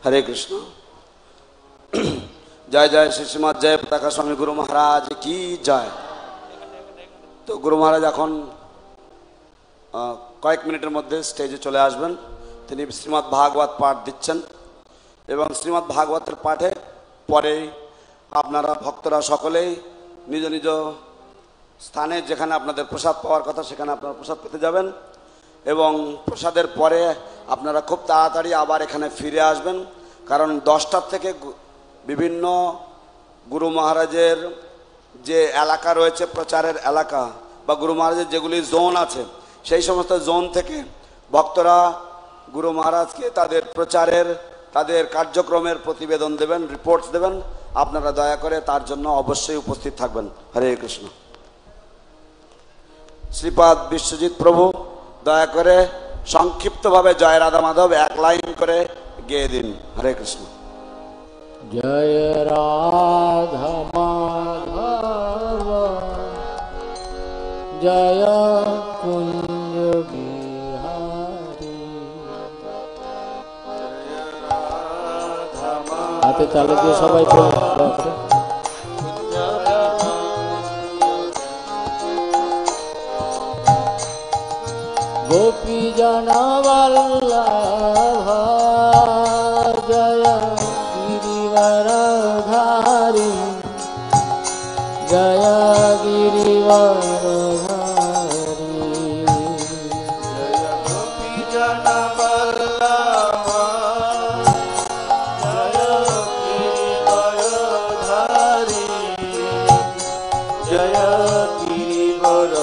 हरे कृष्ण। जय जय श्रीमद जयपताका स्वामी गुरु महाराज की जय। तो गुरु महाराज এখন কয়েক মিনিটের মধ্যে স্টেজে চলে আসবেন। তিনি শ্রীমদ্ ভাগবত পাঠ দিচ্ছেন এবং শ্রীমদ্ ভাগবতের পাঠে পরে আপনারা ভক্তরা সকলেই নিজ নিজ স্থানে যেখানে আপনাদের প্রসাদ পাওয়ার কথা সেখানে আপনারা প্রসাদ পেতে যাবেন এবং প্রসাদের পরে আপনারা খুব তাড়াতাড়ি আবার এখানে ফিরে আসবেন, কারণ 10টার থেকে বিভিন্ন গুরু মহারাজের যে এলাকা রয়েছে, প্রচারের এলাকা বা গুরু মহারাজের যেগুলি জোন আছে, সেই সমস্ত জোন থেকে ভক্তরা গুরু মহারাজকে তাদের প্রচারের তাদের কার্যক্রমের প্রতিবেদন দেবেন, রিপোর্টস দেবেন। আপনারা দয়া করে তার জন্য অবশ্যই উপস্থিত থাকবেন। হরে কৃষ্ণ। শ্রীপাদ বিশ্বজিৎ প্রভু দয়া করে সংক্ষিপ্তভাবে জয় রাধা মাধব এক লাইন করে গেয়ে দিন। হরে কৃষ্ণ। জয় রাধা মাধব জয় কুঞ্জ বিহারী। হাতে তালে দিয়ে সবাই गोपी जना वल्लभ जय गिरिवरधारी जय गिरिवरधारी। जय गोपी जना वल्लभ जय गिरिवरधारी जय गिरिवरधारी।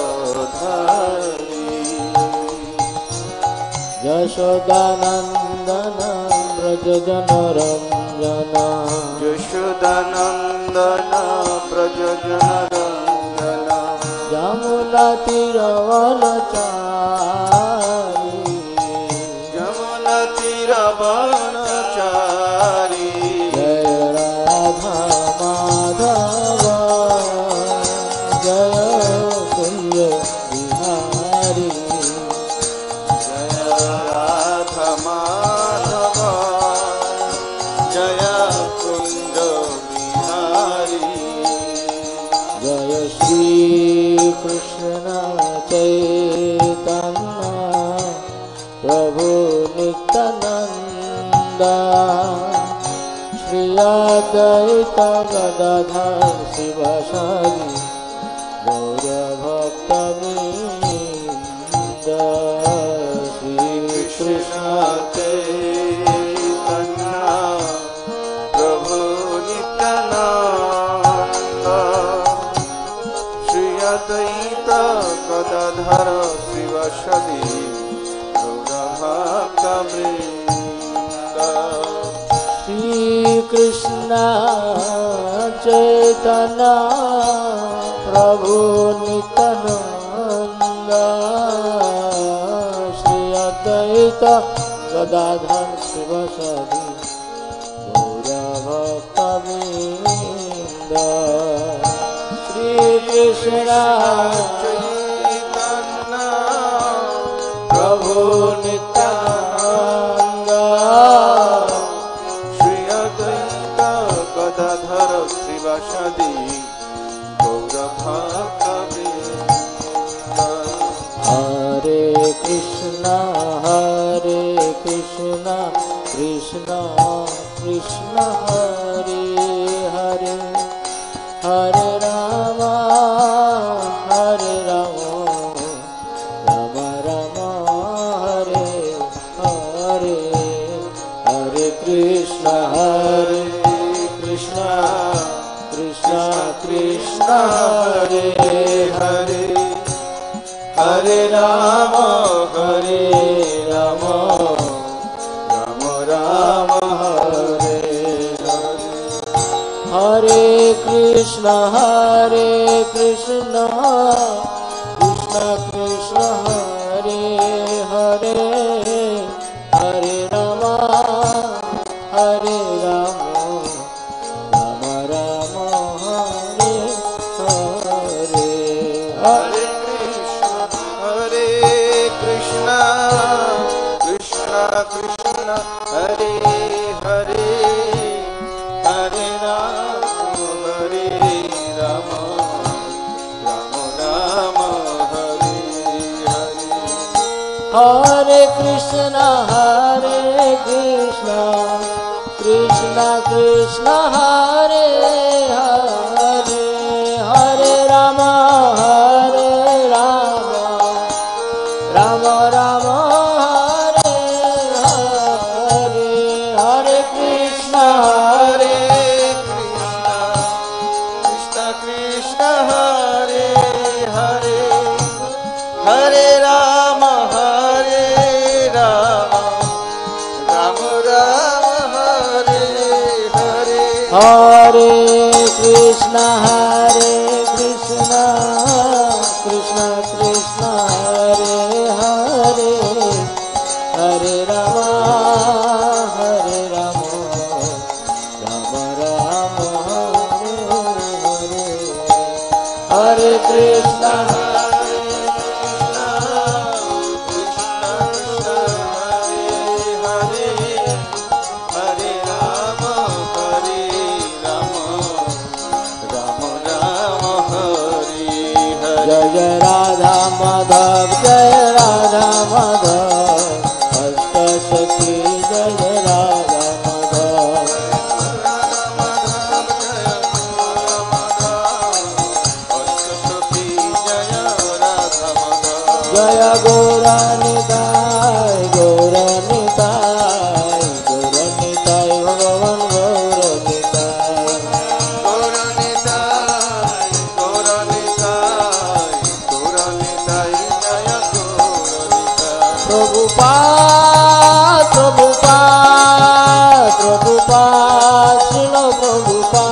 यशोदानंदन ब्रज जन रंजन यशोदानंदन ब्रज जन रंजन यमुना तीरवनचारी यमुना तीरवनचारी। जय राधा माधव जय कुंज बिहारी। माधव जय कुंज बिहारी। जय श्री कृष्ण चैतन्य प्रभु नित्यानंद श्री अद्वैत गदाधर शिवासादि गौर भक्तवृंद। कृष्ण चैतन्य प्रभु नित्यानंद श्री अद्वैत गदाधर शिवासादि गौर भक्तवृंद। श्री कृष्ण चैतन्य प्रभु नित्यानंद अद्वैत गदाधर शिवासादि गौर भक्तवृंद। श्री कृष्ण चैतन्य प्रभु नित्यानंद श्री अद्वैत गदाधर शिवासादि गौर भक्तवृंद। हरे Krishna Krishna Krishna Hare Hare Hare Ram Ram Ram Hare Hare Hare Krishna Krishna Krishna Hare Hare Hare Ram Ram Ram Hare Hare Hare Krishna Krishna Krishna Hare Hare Hare Ram Ram Ram Hare Hare Hare Krishna Krishna Krishna Hare Hare Krishna Hare Krishna Krishna Krishna Hare Hare Hare Rama Hare Rama Rama Rama Hare Hare Hare Krishna Hare Krishna Krishna Hare Hare Hare Rama Hare Rama Rama Rama Hare Hare Hare Krishna Krishna Krishna Hare Hare Hare Rama Rama Rama Hare Hare Hare Krishna Jai Radha Madhav Jai Radha Madhav Ashta Shakti Jai Radha Madhav Jaya Gora Nitai Gora Nitai Gora Nitai Bhagavan Gora Nitai Prabhupada Prabhupada Prabhupada Srila Prabhupada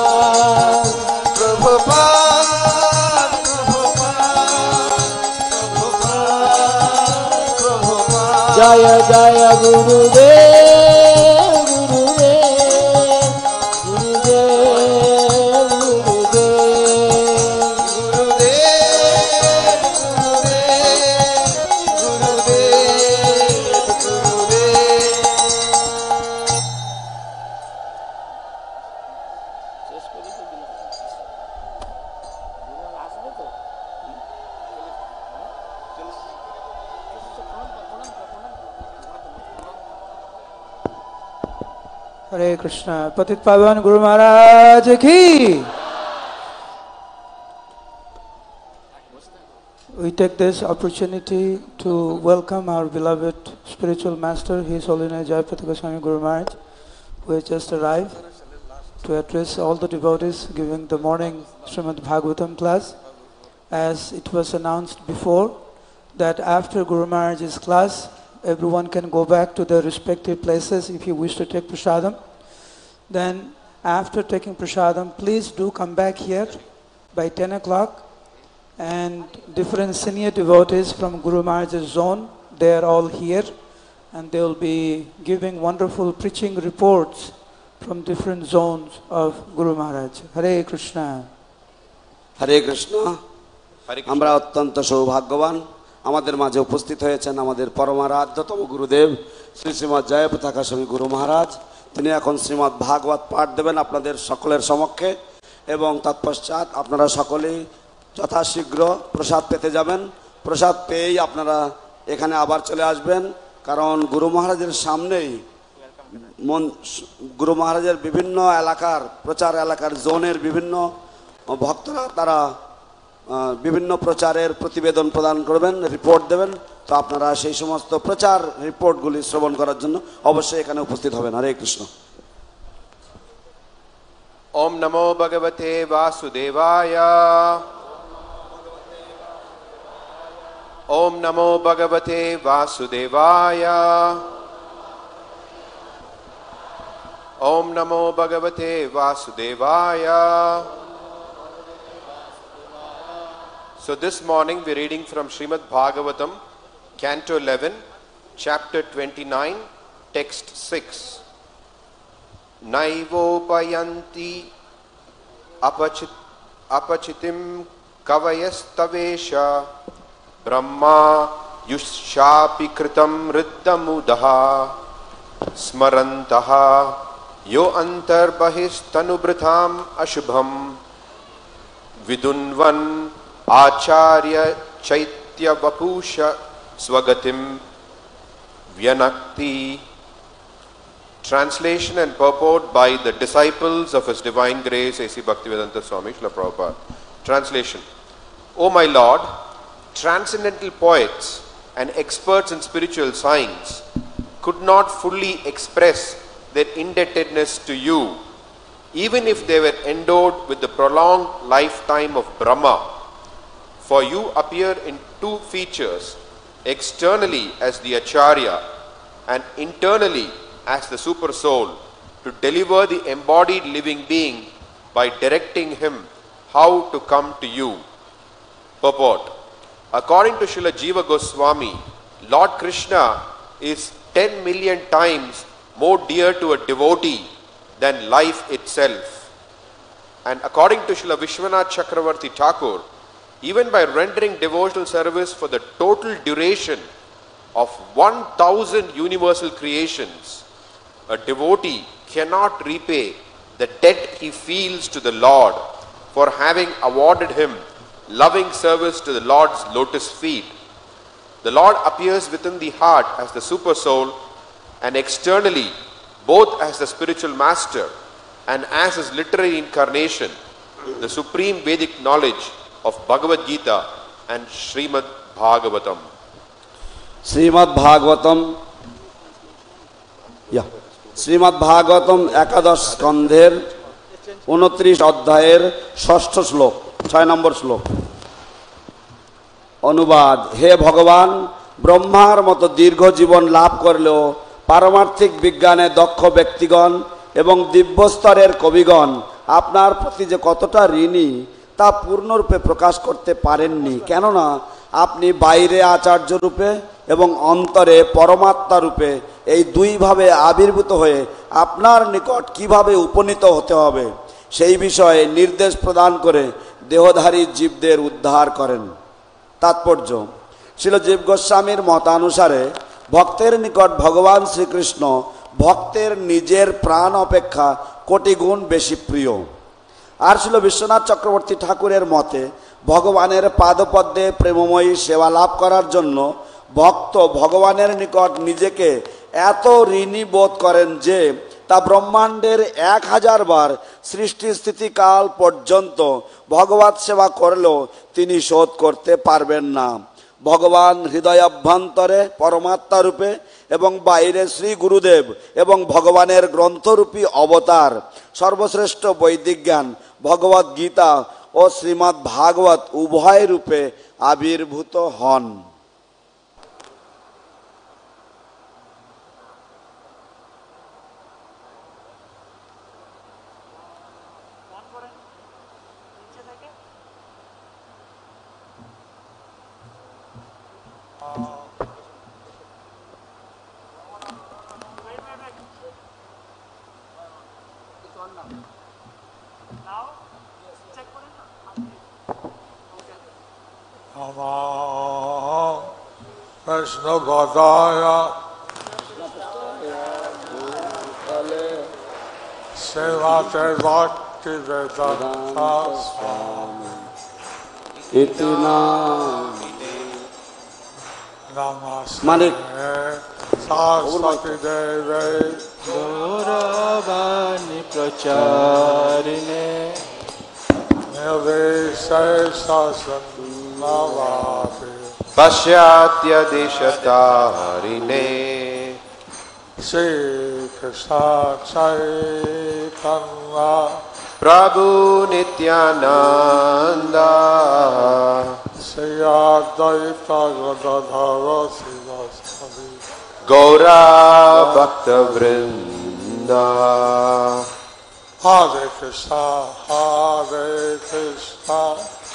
Jaya Jaya Gurudev Gurudev Gurudev Hare Krishna. Patit Pavan Guru Maharaj ki. We take this opportunity to welcome our beloved spiritual master, His Holiness Jayapataka Swami Guru Maharaj, who has just arrived to address all the devotees giving the morning Srimad Bhagavatam class. As it was announced before, that after Guru Maharaj's class, everyone can go back to their respective places if you wish to take prasadam. Then after taking prasadam, please do come back here by 10 o'clock. And different senior devotees from Guru Maharaj's zone, they are all here. And they will be giving wonderful preaching reports from different zones of Guru Maharaj. Hare Krishna. Hare Krishna. আমরা অত্যন্ত সৌভাগ্যবান আমাদের মাঝে উপস্থিত হয়েছেন আমাদের পরমারাধ্যতম গুরুদেব শ্রী শ্রীমৎ জয়পতাকা স্বামী গুরু মহারাজ। তিনি এখন শ্রীমৎ ভাগবত পাঠ দেবেন আপনাদের সকলের সমক্ষে এবং তৎপশ্চাৎ আপনারা সকলেই যথাশীঘ্র প্রসাদ পেতে যাবেন। প্রসাদ পেয়েই আপনারা এখানে আবার চলে আসবেন, কারণ গুরু মহারাজের সামনেই গুরু মহারাজের বিভিন্ন এলাকার প্রচার এলাকার জোনের বিভিন্ন ভক্তরা তারা বিভিন্ন প্রচারের প্রতিবেদন প্রদান করবেন, রিপোর্ট দেবেন। তো আপনারা সেই সমস্ত প্রচার রিপোর্টগুলি শ্রবণ করার জন্য অবশ্যই এখানে উপস্থিত হবেন। হরে কৃষ্ণ। ওম নমো ভগবতে বাসুদেবায়। ওম নমো ভগবতে বাসুদেবায়। ওম নমো ভগবতে বাসুদেবায়। So this morning we are reading from Srimad Bhagavatam, Canto 11, Chapter 29, Text 6. Naivopayanti apachitim kavayastavesha brahma yushapi kritam riddamudaha smarantaha yo antarbahisthanubritham ashubham vidunvan Acharya Chaitya Vapusha Swagatim Vyanakti. Translation and purport by the disciples of His Divine Grace A.C. Bhaktivedanta Swami Srila Prabhupada. Translation. O my Lord, transcendental poets and experts in spiritual science could not fully express their indebtedness to you, even if they were endowed with the prolonged lifetime of Brahma. For you appear in two features, externally as the Acharya and internally as the super soul, to deliver the embodied living being by directing him how to come to you. Purport. According to Srila Jiva Goswami, Lord Krishna is 10 million times more dear to a devotee than life itself. And according to Srila Vishwanath Chakravarti Thakur, even by rendering devotional service for the total duration of 1000 universal creations, a devotee cannot repay the debt he feels to the Lord for having awarded him loving service to the Lord's lotus feet. The Lord appears within the heart as the super soul and externally both as the spiritual master and as his literary incarnation, the supreme Vedic knowledge of Bhagavad Gita and Srimad Bhagavatam. Srimad Bhagavatam, Shrimad Bhagavatam একাদশ স্কন্ধের 29 অধ্যায়ের 6ষ্ঠ শ্লোক, 6 নম্বর শ্লোক। অনুবাদ। হে ভগবান, ব্রহ্মার মতো দীর্ঘ জীবন লাভ করলেও পারমার্থিক বিজ্ঞানে দক্ষ ব্যক্তিগণ এবং দিব্যস্তরের কবিগণ আপনার প্রতি যে কতটা ঋণী তা পূর্ণরূপে প্রকাশ করতে পারেননি, কেননা আপনি বাইরে আচার্য রূপে এবং অন্তরে পরমাত্মা রূপে এই দুইভাবে আবির্ভূত হয়ে আপনার নিকট কিভাবে উপনীত হতে হবে সেই বিষয়ে নির্দেশ প্রদান করে দেহধারী জীবদের উদ্ধার করেন। তাৎপর্য। শ্রীল জীব গোস্বামীর মতানুসারে ভক্তের নিকট ভগবান শ্রীকৃষ্ণ ভক্তের নিজের প্রাণ অপেক্ষা কোটি গুণ বেশি প্রিয়। আর শ্রীল বিশ্বনাথ চক্রবর্তী ঠাকুরের মতে ভগবানের পাদপদ্মে প্রেমময়ী সেবা লাভ করার জন্য ভক্ত ভগবানের নিকট নিজেকে এত ঋণী বোধ করেন যে তা ব্রহ্মাণ্ডের 1000 বার সৃষ্টি স্থিতিকাল পর্যন্ত ভগবৎ সেবা করলেও তিনি শোধ করতে পারবেন না। ভগবান হৃদয়াভ্যন্তরে পরমাত্মা রূপে এবং বাইরে শ্রী গুরুদেব এবং ভগবানের গ্রন্থরূপী অবতার সর্বশ্রেষ্ঠ বৈদিক জ্ঞান ভগবদ গীতা ও শ্রীমদ্ ভাগবত উভয় রূপে আবির্ভূত হন। Vishnu Padaya Srimate Bhaktivedanta Swami Iti Namine Namaste Saraswati Deve Gauravani Pracharine Nirvishesha Sannavati Pashyatya Deshatarine Shri Krishna Chaitanya Prabhu Nityananda Shri Advaita Gadadhara Sivasadi Gaura Bhakta Vrinda Hare Krishna Hare Krishna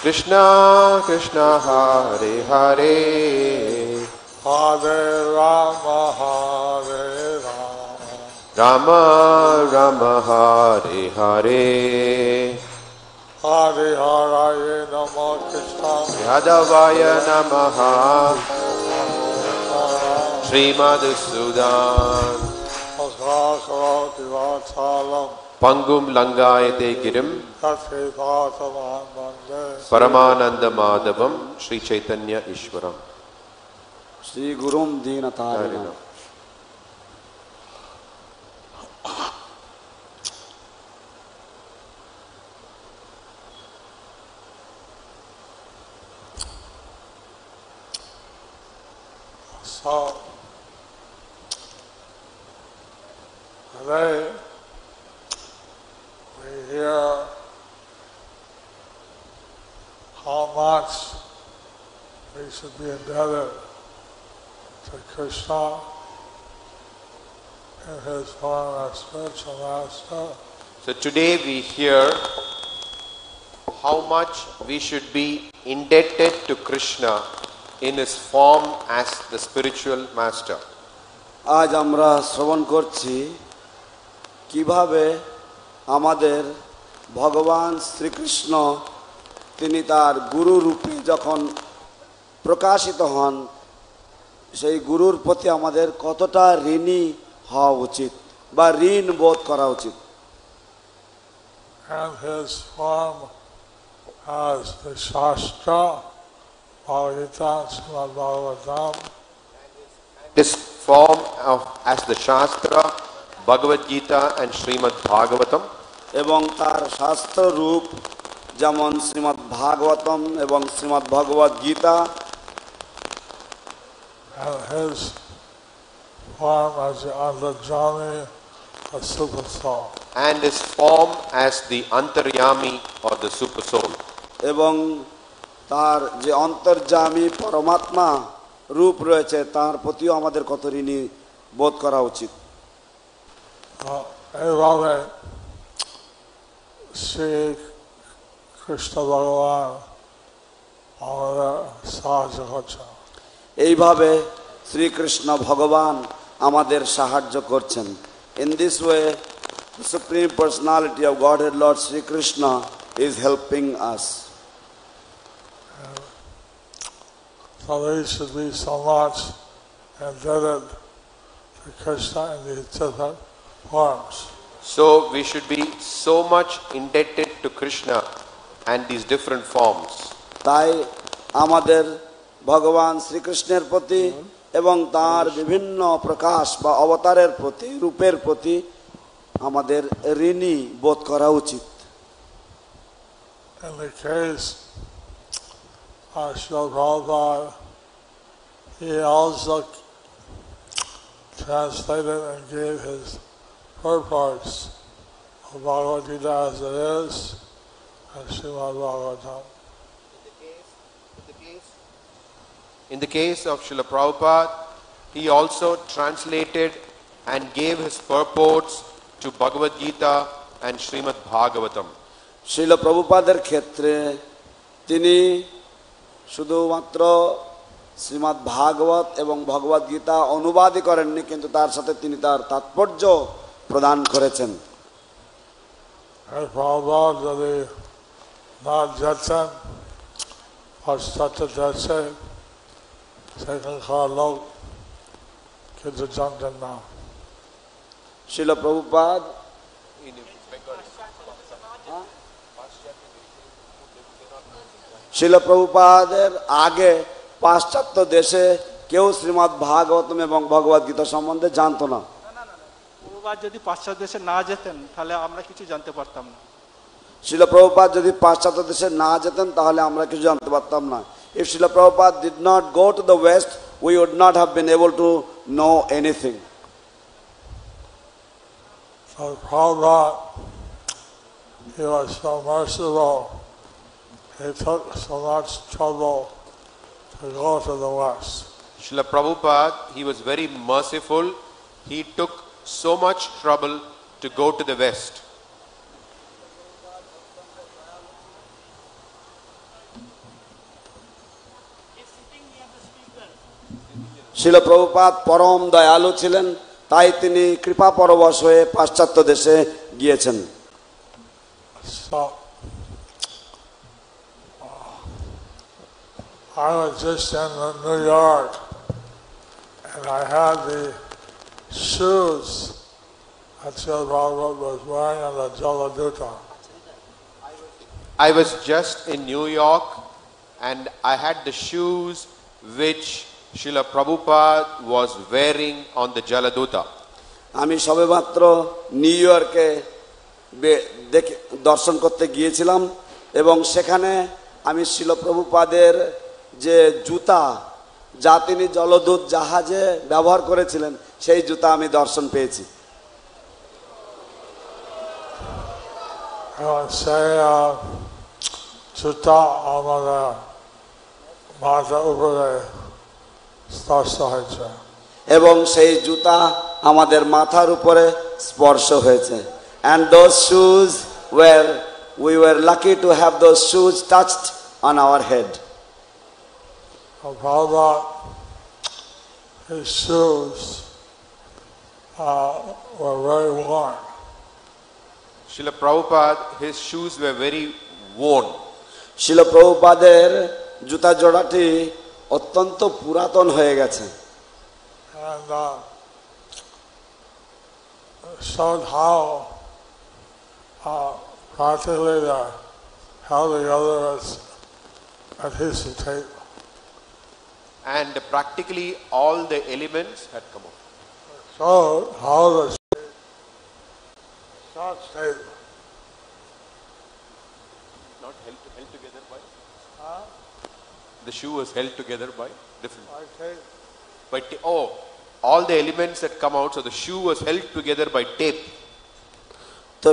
Krishna Krishna Hare Hare Hare Rama Hare Rama Rama Rama Hare Hare Hare Hare Namo Krishna Yadavaya Namaha Srimad Sudan Asvakaroti Vatsalam Pangum Langayate Girim Tathivataman Bande Paramananda Madhavam Sri Chaitanya Ishwaram Shri Gurum Deenatarinam So today we hear how much we should be indebted to Krishna in his form as spiritual master. So today we hear how much we should be indebted to Krishna in his form as the spiritual master. আজ আমরা শ্রবণ করছি কিভাবে আমাদের ভগবান শ্রীকৃষ্ণ তিনি তার গুরু রূপে যখন প্রকাশিত হন সেই গুরুর প্রতি আমাদের কতটা ঋণী হওয়া উচিত বা ঋণ বোধ করা উচিত। And his form as the Shastra, Bhagavata, Srimad Bhagavatam, This form as the Shastra, Bhagavad Gita and Srimad Bhagavatam, এবং তার শাস্ত্র রূপ যেমন শ্রীমদ্ ভাগবতম এবং শ্রীমদ্ ভগবদ Gita, and his form as the Antarjami, a super soul. and his form as the Antaryami or the Super Soul. এবং তার যে অন্তর্যামী পরমাত্মা রূপ রয়েছে তার প্রতিও আমাদের কত ঋণী বোধ করা উচিত। এইভাবে শ্রী কৃষ্ণ ভগবান আমাদের সাহায্য করছেন। এইভাবে শ্রীকৃষ্ণ ভগবান আমাদের সাহায্য করছেন। In this way, the Supreme Personality of Godhead Lord Sri Krishna is helping us. So we should be so much indebted to Krishna in these different forms. So we should be so much indebted to Krishna and these different forms. তাই আমাদের ভগবান শ্রীকৃষ্ণের প্রতি এবং তার বিভিন্ন প্রকাশ বা অবতারের প্রতি রূপের প্রতি আমাদের ঋণী বোধ করা উচিত। In the case of Srila Prabhupada, he also translated and gave his purports of Bhagavad Gita as it is and Srimad Bhagavatam. In the case of Srila Prabhupada, he also translated and gave his purports to Bhagavad Gita and Srimad Bhagavatam. শিল প্রভুপাদের ক্ষেত্রে তিনি শুধুমাত্র শ্রীমদ্ ভাগবত এবং ভগবদ গীতা অনুবাদই করেননি, কিন্তু তার সাথে তিনি তার তাৎপর্য প্রদান করেছেন। আর প্রভুপাদ যদি না যেতেন পাশ্চাত্য দেশে সেখানকার লোক কিছু জানতেন না। শিল প্রভুপাদ শিল প্রভুপাদের আগে পাশ্চাত্য দেশে কেউ শ্রীমদ্ ভাগবতম এবং ভগবদ গীতা সম্বন্ধে জানতো না। প্রভুপাদ যদি পাশ্চাত্য দেশে না যেতেন তাহলে আমরা কিছু জানতে পারতাম না। শিল প্রভুপাদ যদি পাশ্চাত্য দেশে না যেতেন তাহলে আমরা কিছু জানতে পারতাম না। If Srila Prabhupada did not go to the West, we would not have been able to know anything. So Prabhupada, he was so merciful. He took so much trouble to go to the West. Srila Prabhupada, he was very merciful. He took so much trouble to go to the West. শিল প্রভুপাদ পরম দয়ালু ছিলেন, তাই তিনি কৃপা পরবশ হয়ে পাশ্চাত্য দেশে গিয়েছেন। So I was just in New York and I had the shoes that Srila Prabhupada was wearing on the Jaladuta. I was just in New York and I had the shoes which Srila Prabhupada was wearing on the Jaladuta. আমি সবেমাত্র new ইয়র্কে দেখে দর্শন করতে গিয়েছিলাম এবং সেখানে আমি শিল প্রভুপাদের যে জুতা যা তিনি জলদূত জাহাজে ব্যবহার করেছিলেন সেই জুতা আমি দর্শন পেয়েছি। say Sutta Amara Mata Upare Stasahaja. এবং সেই জুতা আমাদের মাথার উপরে স্পর্শ হয়েছে। And those shoes we were lucky to have those shoes touched on our head. Prabhupada, his shoes were very worn. Srila Prabhupada, his shoes were very worn. শিল প্রভুপাদের জুতা জোড়াটি অত্যন্ত পুরাতন হয়ে গেছে। And showed how practically they're held together as adhesive tape. And practically all the elements had come out. Showed how the Scotch tape. Not held together by? The shoe was held together by different. By tape. All the elements that come out, so the shoe was held together by tape. তো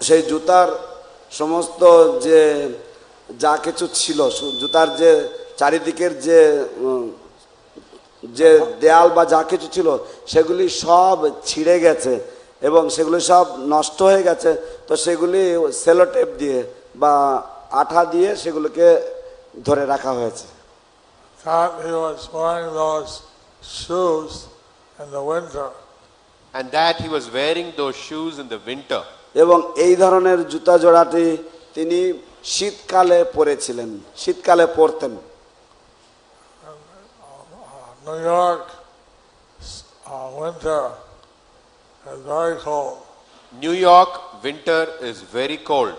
সেই জুতার সমস্ত যে যা কিছু ছিল, জুতার যে চারিদিকের যে দেয়াল বা যা কিছু ছিল সেগুলি সব ছিঁড়ে গেছে এবং সেগুলি সব নষ্ট হয়ে গেছে। তো সেগুলি সেলো টেপ দিয়ে বা আঠা দিয়ে সেগুলোকে ধরে রাখা হয়েছে। He was wearing those shoes in the winter. And that he was wearing those shoes in the winter. এবং এই ধরনের জুতা জোড়াটি তিনি শীতকালে পরেছিলেন, শীতকালে পরতেন। New York winter is very cold. New York winter is very cold.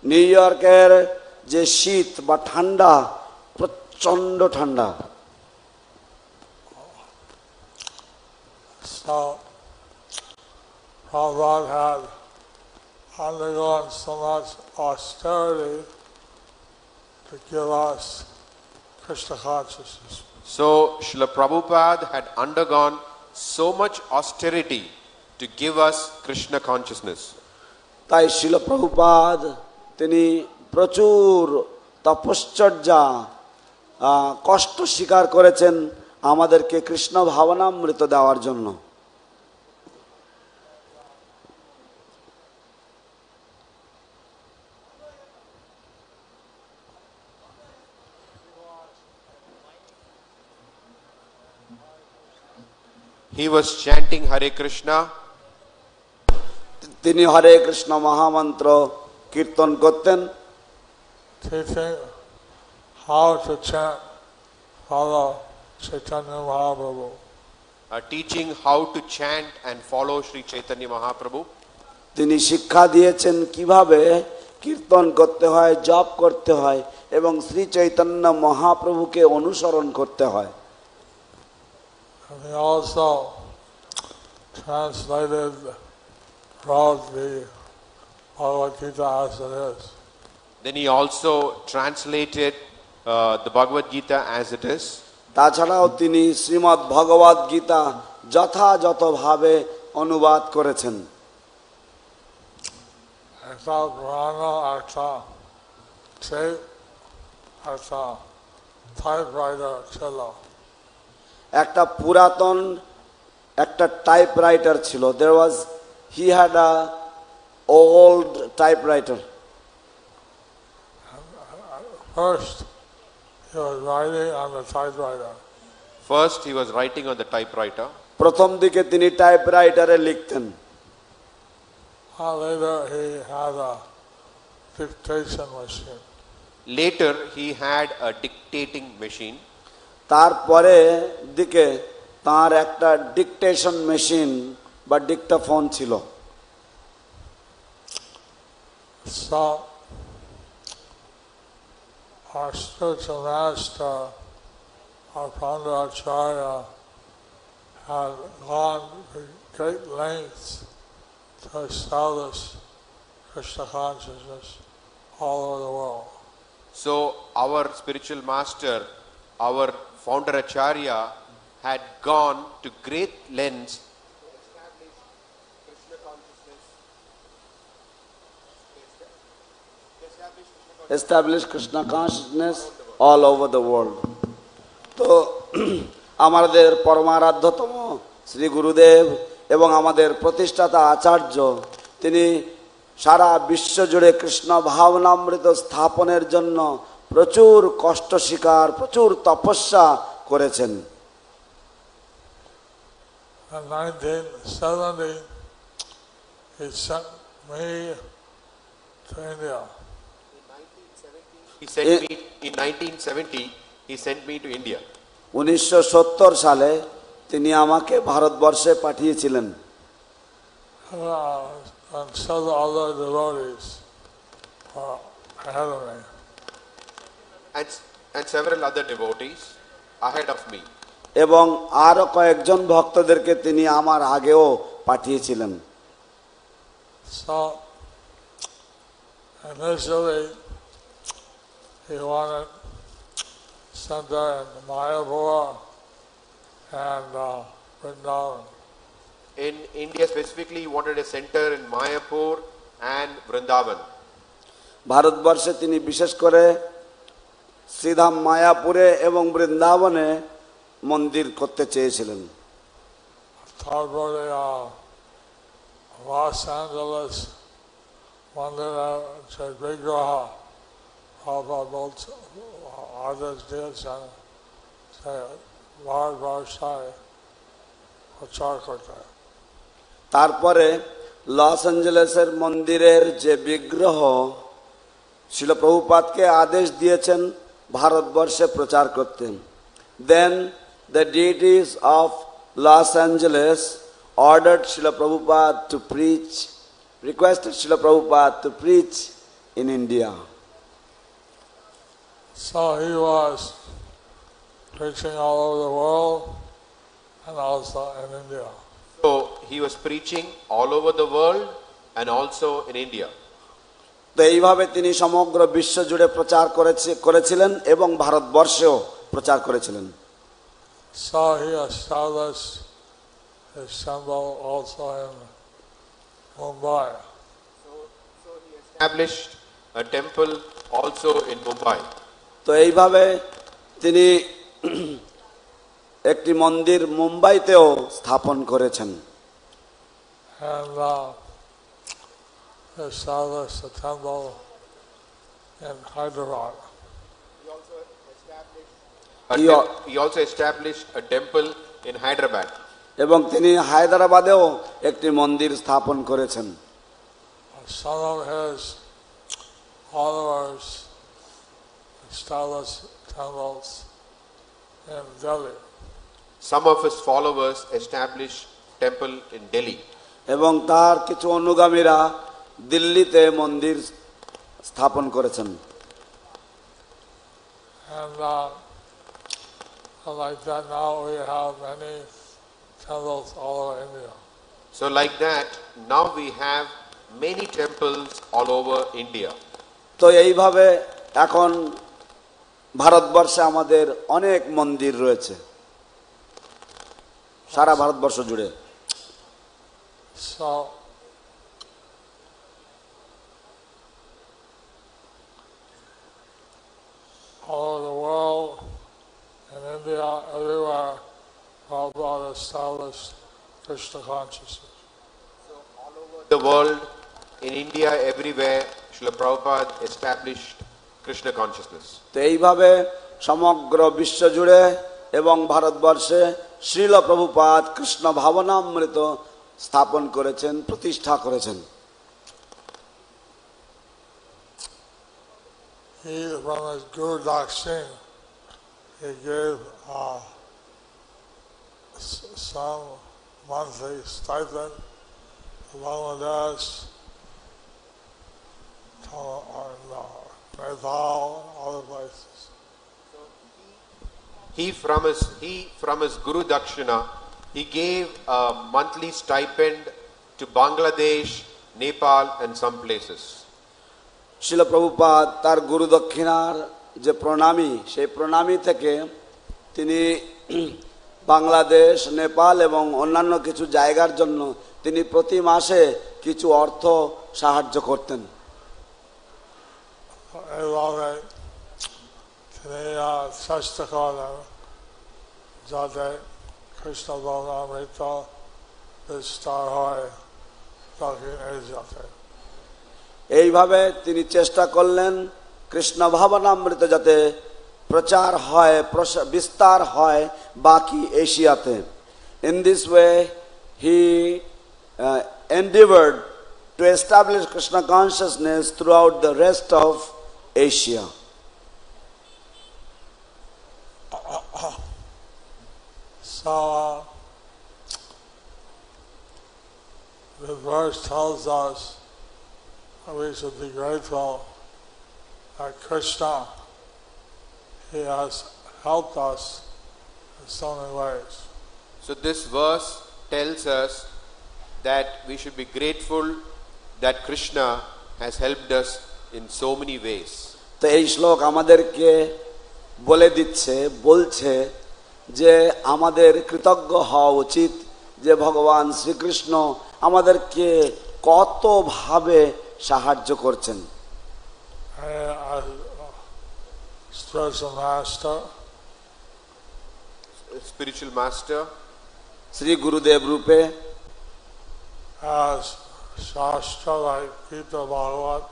New ইয়র্কের যে শীত বা ঠান্ডা প্রচন্ড ঠান্ডা। So Prabhupada had undergone so much austerity to give us Krishna consciousness. So Srila Prabhupada had undergone so much austerity to give us Krishna consciousness. তাই শিল প্রভুপাদ তিনি প্রচুর তপশ্চর্যা কষ্ট স্বীকার করেছেন আমাদেরকে কৃষ্ণ ভাবনামৃত দেওয়ার জন্য। He was chanting Hare Krishna. তিনি হরে কৃষ্ণ মহামন্ত্র কীর্তন করতেন। Teaching how to chant, follow Chaitanya Mahaprabhu. Teaching how to chant and follow Sri Chaitanya Mahaprabhu. তিনি শিক্ষা দিয়েছেন কিভাবে কীর্তন করতে হয়, জপ করতে হয় এবং শ্রী চৈতন্য মহাপ্রভুকে অনুসরণ করতে হয়। And he also translated, wrote the Bhagavad Gita as it is. Then he also translated the Bhagavad Gita as it is. তাছাড়াও তিনি শ্রীমদ্ ভগবদ গীতা যথাযথভাবে অনুবাদ করেছেন। Ekta Purana, ekta tape, ekta typewriter chilo. একটা পুরাতন একটা টাইপরাইটার ছিল। he had a old typewriter. First, he was writing on the typewriter. First he was writing on the typewriter. প্রথম দিকে তিনি টাইপরাইটারে লিখতেন। Later he had a dictation machine. Later he had a dictating machine. তারপরে দিকে তার একটা dictation machine বা Dictaphone ছিল। So our spiritual master, our Panduracharya, had gone to great lengths to establish Krishna consciousness all over the world. So our spiritual master our founder Acharya had gone to great lengths establish Krishna consciousness all over the world. তো আমাদের পরমারাধ্যতম শ্রী গুরুদেব এবং আমাদের প্রতিষ্ঠাতা আচার্য তিনি সারা বিশ্ব জুড়ে কৃষ্ণ ভাবনামৃত স্থাপনের জন্য প্রচুর কষ্ট স্বীকার প্রচুর তপস্যা করেছেন। In 1970, he sent me to India. He sent me in 1970. He sent me to India. 1970 সালে তিনি আমাকে ভারতবর্ষে পাঠিয়েছিলেন। And several other devotees ahead of me. And several other devotees ahead of me. এবং আরো কয়েকজন ভক্তদেরকে তিনি আমার আগেও পাঠিয়েছিলেন। So initially he wanted center in Mayapur and Vrindavan. In India specifically, he wanted a center in Mayapur and Vrindavan. ভারতবর্ষে তিনি বিশেষ করে শ্রীধাম মায়াপুরে এবং বৃন্দাবনে মন্দির করতে চেয়েছিলেন। তারপরে লস অ্যাঞ্জেলেস মন্দিরে যে বিগ্রহ আদেশ দিয়েছেন সে ভারতবর্ষে প্রচার করতে। তারপরে লস অ্যাঞ্জেলেসের মন্দিরের যে বিগ্রহ শিল প্রভুপাদকে আদেশ দিয়েছেন ভারতবর্ষে প্রচার করতে। Then the deities of Los Angeles ordered Srila Prabhupada to preach, requested Srila Prabhupada to preach in India. So he was preaching all over the world and also in India. So he was preaching all over the world and also in India. তো এইভাবে তিনি সমগ্র বিশ্ব জুড়ে প্রচার করেছিলেন এবং ভারতবর্ষেও প্রচার করেছিলেন। So he established his temple also in Mumbai. So he established a temple also in Mumbai. তো এইভাবে তিনি একটি মন্দির মুম্বাইতেও স্থাপন করেছেন। And established a temple in Hyderabad. He also established a temple in Hyderabad. এবং তিনি হায়দ্রাবাদেও একটি মন্দির স্থাপন করেছেন। Some of his followers established temples in Delhi. Some of his followers established temple in Delhi. এবং তার কিছু অনুগামীরা দিল্লিতে মন্দির স্থাপন করেছেন। And like that now we have many temples all over India. So like that, now we have many temples all over India. তো এইভাবে এখন ভারতবর্ষে আমাদের অনেক মন্দির রয়েছে সারা ভারতবর্ষ জুড়ে। So all over the world, in India, everywhere, Prabhupada established Krishna consciousness. The world, in India, everywhere, Srila Prabhupada established Krishna consciousness. তো এইভাবে সমগ্র বিশ্ব জুড়ে এবং ভারতবর্ষে শ্রীল প্রভুপাদ কৃষ্ণ ভাবনামৃত স্থাপন করেছেন, প্রতিষ্ঠা করেছেন। He, from his Guru Dakshin, he gave some monthly stipend to Bangladesh, Nepal, other places. He from his Guru Dakshina, he gave a monthly stipend to Bangladesh, Nepal and some places. শিল প্রভুপাদ তার গুরু দক্ষিণার যে প্রণামী সেই প্রণামী থেকে তিনি বাংলাদেশ, নেপাল এবং অন্যান্য কিছু জায়গার জন্য তিনি প্রতি মাসে কিছু অর্থ সাহায্য করতেন। এইভাবে তিনি চেষ্টা করেন যাতে কৃষ্ণ ভবনামৃত বিস্তার হয় দক্ষিণ এশিয়াতে। এইভাবে তিনি চেষ্টা করলেন কৃষ্ণ ভাবনামৃত যাতে প্রচার হয়, বিস্তার হয় বাকি এশিয়াতে। In this way he endeavored to establish Krishna consciousness throughout the rest of Asia. So the verse tells us that we should be grateful that Krishna, he has helped us in so many ways. So this verse tells us that we should be grateful that Krishna has helped us in so many ways. তো এই শ্লোক আমাদেরকে বলছে যে আমাদের কৃতজ্ঞ হওয়া উচিত যে ভগবান শ্রীকৃষ্ণ আমাদেরকে কতভাবে সাহায্য করছেন। Spiritual master, শ্রী গুরুদেব রূপে, as Shastra like Gita Bhagavat,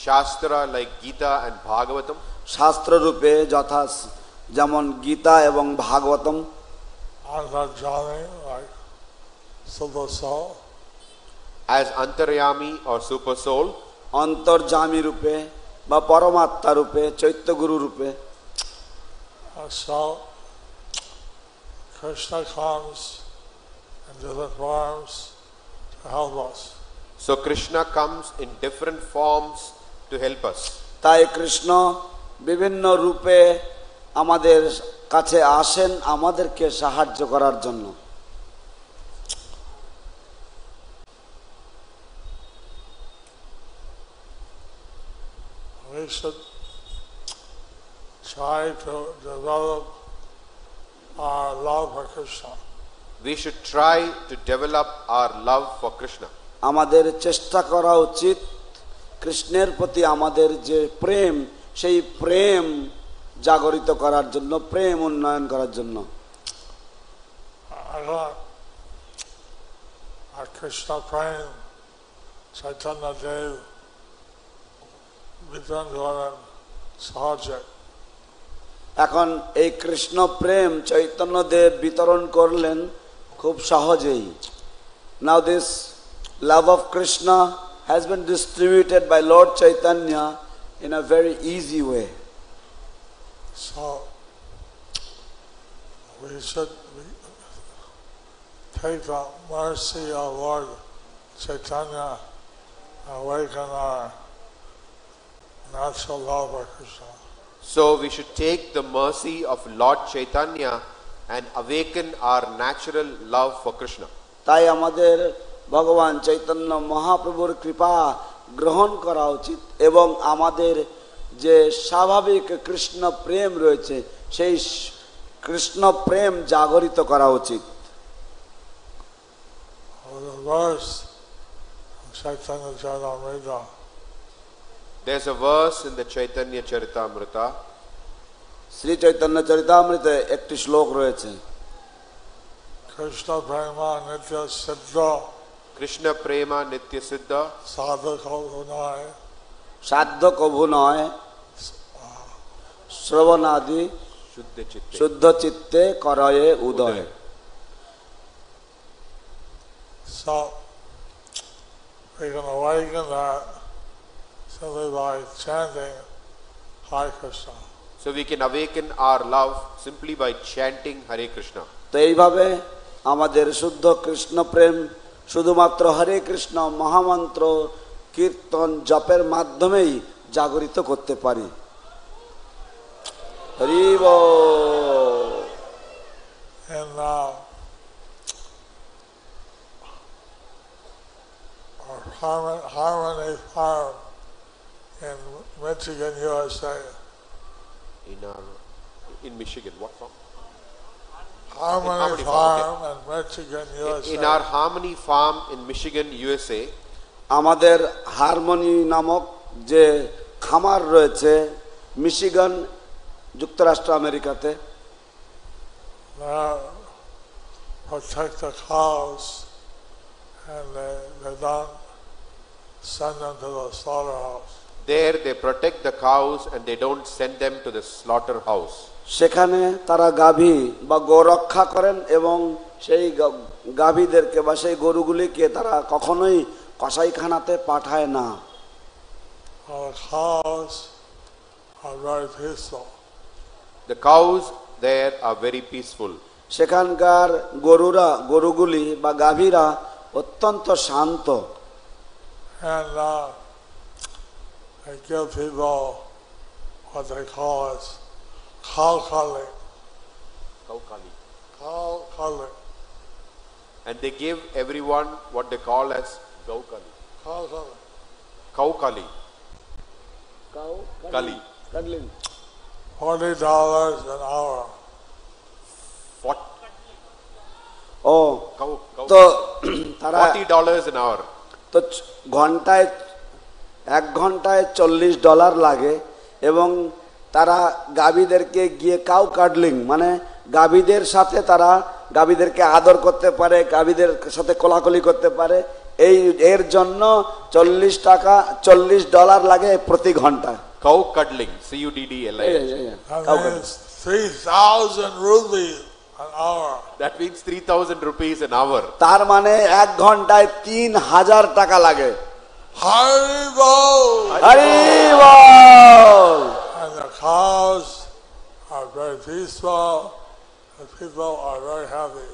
Shastra like Gita and Bhagavatam, শাস্ত্র রূপে যথা যেমন গীতা এবং Bhagavatam, Antarjami like Super Soul, as Antaryami or Super Soul, অন্তর্যামী রূপে বা পরমাত্মা রূপে, চৈত্যগুরু রূপে। So Krishna comes in different forms to help us. So Krishna comes in different forms to help us. তাই কৃষ্ণ বিভিন্ন রূপে আমাদের কাছে আসেন আমাদেরকে সাহায্য করার জন্য। We should try to develop our love for Krishna. We should try to develop our love for Krishna. আমাদের চেষ্টা করা উচিত কৃষ্ণের প্রতি আমাদের যে প্রেম, সেই প্রেম জাগরিত করার জন্য, প্রেম উন্নয়ন করার জন্য। Our Krishna prem, Chaitanya Dev, বিতরণ করেন সহজে। এখন এই কৃষ্ণ প্রেম চৈতন্য দেব বিতরণ করলেন খুব সহজেই। Now this love of Krishna has been distributed by Lord Chaitanya in a very easy way. So we should take the mercy of Lord Chaitanya and awaken our natural love for Krishna. So we should take the mercy of Lord Chaitanya and awaken our natural love for Krishna. তাই আমাদের ভগবান চৈতন্য মহাপ্রভুর কৃপা গ্রহণ করা উচিত এবং আমাদের যে স্বাভাবিক কৃষ্ণ প্রেম রয়েছে সেই কৃষ্ণ প্রেম জাগরিত করা উচিত। There's a verse in the Chaitanya Charitamrita. Shri Chaitanya চরিতামৃতে একটি শ্লোক রয়েছে, Krishna Prema Nitya Siddha, Krishna Prema Nitya Siddha, Sadha Kabhu Nai, সাধ্য কভু নয়, শ্রবণাদি Shuddha Chitte. শুদ্ধ চিত্তে করয়ে উদয়। So we can awaken that simply by chanting Hare Krishna. So we can awaken our love simply by chanting Hare Krishna. তো এইভাবে আমাদের শুদ্ধ কৃষ্ণ প্রেম শুধুমাত্র হরে কৃষ্ণ মহামন্ত্র কীর্তন জপের মাধ্যমেই জাগরিত করতে পারি। হরি বল। And our Harmony Farm in Michigan, USA. In Michigan, what farm? Harmony Farm in Michigan, USA. In our Harmony Farm in Michigan, USA, আমাদের হারমোনি নামক যে খামার রয়েছে মিশিগান যুক্তরাষ্ট্র আমেরিকাতে, protect the cows and they don't send them to the slaughterhouse. there they protect the cows and they don't send them to the slaughterhouse. সেখানে তারা গাভী বা গো রক্ষা করেন এবং সেই গাভীদেরকে বা সেই গরুগুলিকে তারা কখনোই কসাইখানাতে পাঠায় না। The cows are very peaceful. The cows there are very peaceful. সেখানকার গরুগুলি বা গাভীরা অত্যন্ত শান্ত। And they give people what they call as cow culling. Cow culling. And they give everyone what they call as gaukali. Cow culling. Kaukali. Kali. $40 an hour. ও তো তারা $40 an hour. তো ঘন্টায় 1 ঘন্টায় $40 লাগে এবং তারা গাভীদেরকে গিয়ে কাউ কাডলিং মানে গাভীদের সাথে তারা গাভীদেরকে আদর করতে পারে, গাভীদের সাথে কোলাকুলি করতে পারে, এর জন্য $40 লাগে প্রতি ঘন্টা। Cow cuddling, CUDDLING. 3,000 rupees an hour. That means 3,000 rupees an hour. তার মানে 1 ঘন্টায় 3,000 টাকা লাগে। Hari Bol! Hari ball. And the cows are very peaceful. The people are very happy.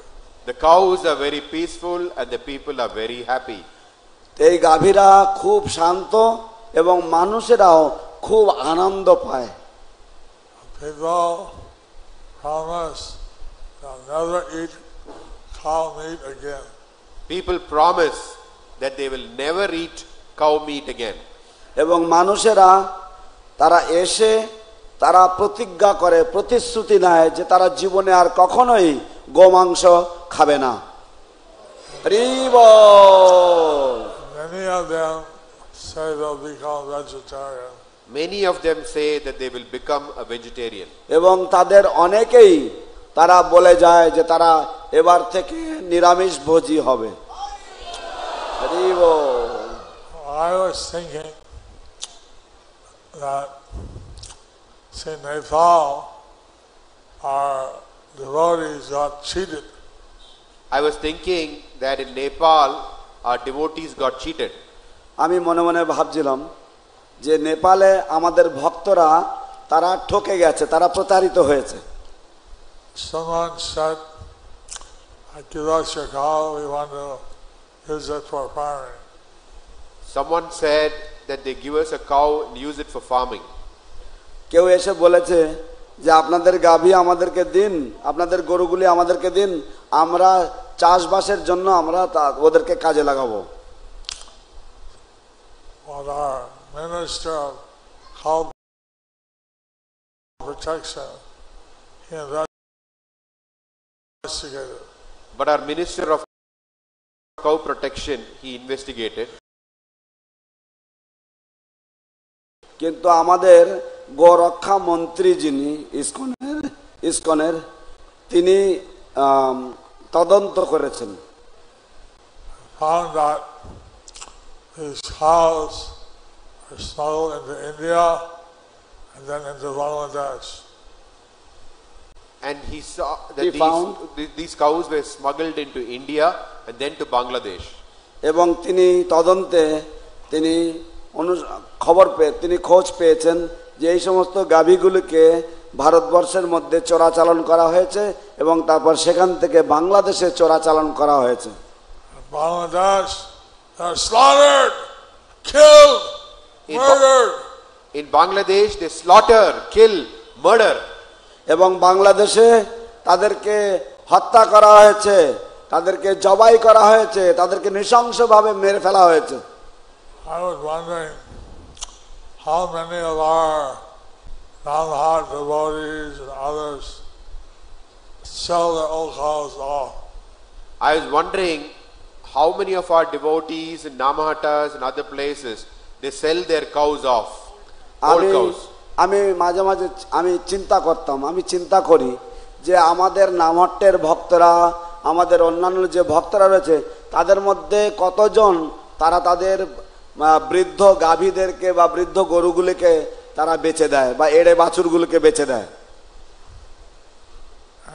The cows are very peaceful and the people are very happy. এই গাভীরা খুব শান্ত এবং মানুষেরাও খুব আনন্দ পায়। People promise they'll never eat cow meat again. People promise that they will never eat cow meat again. এবং মানুষেরা তারা এসে তারা প্রতিজ্ঞা করে, প্রতিশ্রুতি নেয় যে তারা জীবনে আর কখনোই গোমাংস খাবে না। হরি বল। Many of them say they'll become vegetarian. Many of them say that they will become a vegetarian. এবং তাদের অনেকেই তারা বলে যায় যে তারা এবার থেকে নিরামিষ ভোজী হবে। হরি বল। I was thinking that in Nepal, our devotees got cheated. I was thinking that in Nepal, our devotees got cheated. আমি মনে মনে ভাবছিলাম যে নেপালে আমাদের ভক্তরা তারা ঠকে গেছে, তারা প্রতারিত হয়েছে। Someone said, "Give us your cow. We want to use it for farming." Someone said that they give us a cow and use it for farming. কেউ এসে বলেছে যে আপনাদের গাভী আমাদেরকে দিন, আপনাদের গরুগুলি আমাদেরকে দিন, আমরা চাষবাসের জন্য আমরা ওদেরকে কাজে লাগাবো। What our minister of cow protection, he investigated. But our minister of cow protection, he investigated. কিন্তু আমাদের গোরক্ষা মন্ত্রী যিনি ইসকনের তিনি তদন্ত করেছেন। Found that these cows are smuggled into India and then into Bangladesh. And he saw that these cows were smuggled into India and then to Bangladesh. এবং তিনি তদন্তে তিনি তিনি খোঁজ পেয়েছেন যে এই সমস্ত গাভীগুলিকে ভারতবর্ষের মধ্যে চোরাচালান করা হয়েছে এবং তারপর সেখান থেকে বাংলাদেশে চোরাচালান করা হয়েছে। Bangladesh, they're slaughtered, killed, murdered. In Bangladesh, they slaughter, kill, murder. এবং বাংলাদেশে তাদেরকে হত্যা করা হয়েছে, তাদেরকে জবাই করা হয়েছে, তাদেরকে নৃশংসভাবে মেরে ফেলা হয়েছে। I was wondering how many of our non-heart devotees and others sell their old cows off. I was wondering how many of our devotees in Namahatas and other places, they sell their cows off, old আমি cows. আমি মাঝে মাঝে আমি চিন্তা করি যে আমাদের নামহট্টের ভক্তরা, আমাদের অন্যান্য যে ভক্তরা রয়েছে, তাদের মধ্যে কতজন তারা তাদের বৃদ্ধ গাভীদেরকে বা বৃদ্ধ গরুগুলিকে তারা বেচে দেয় বা এড়ে বাছুরগুলোকে বেচে দেয়।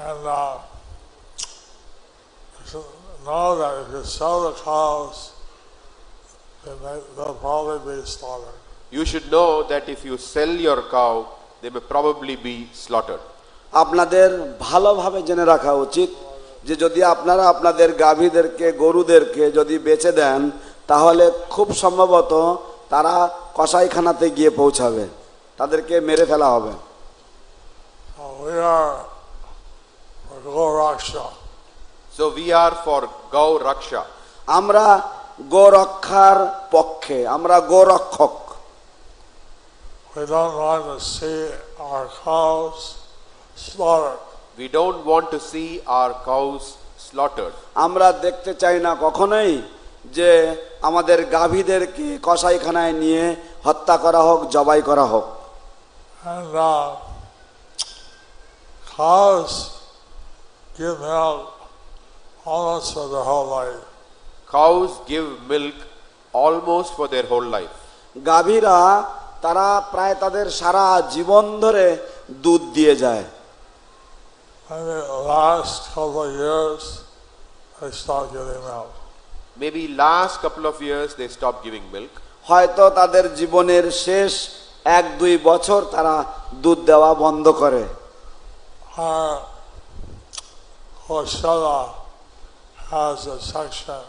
And know that if you sell the cows, they'll probably be slaughtered. You should know that if you sell your cow, they may probably be slaughtered. আপনাদের ভালোভাবে জেনে রাখা উচিত যে যদি আপনারা আপনাদের গাভীদেরকে গরুদেরকে যদি বেচে দেন, তাহলে খুব সম্ভবত তারা কসাইখানাতে গিয়ে পৌঁছাবে, তাদেরকে মেরে ফেলা হবে। We are for Go Raksha. So we are for Gau Raksha. আমরা গোরক্ষার পক্ষে, আমরা গোরক্ষক। We don't want to see our cows slaughtered. We don't want to see our cows slaughtered. আমরা দেখতে চাই না কখনোই যে আমাদের গাভীদেরকে কসাইখানায় নিয়ে হত্যা করা হোক, জবাই করা হোক। And cows give milk almost for their whole life. Cows give milk almost for their whole life. গাভীরা তারা প্রায় তাদের সারা জীবন ধরে দুধ দিয়ে যায়। Maybe the last couple of years they stop giving milk. Maybe last couple of years they stop giving milk. হয়তো তাদের জীবনের শেষ 1-2 বছর তারা দুধ দেওয়া বন্ধ করে। Our Goshala has a section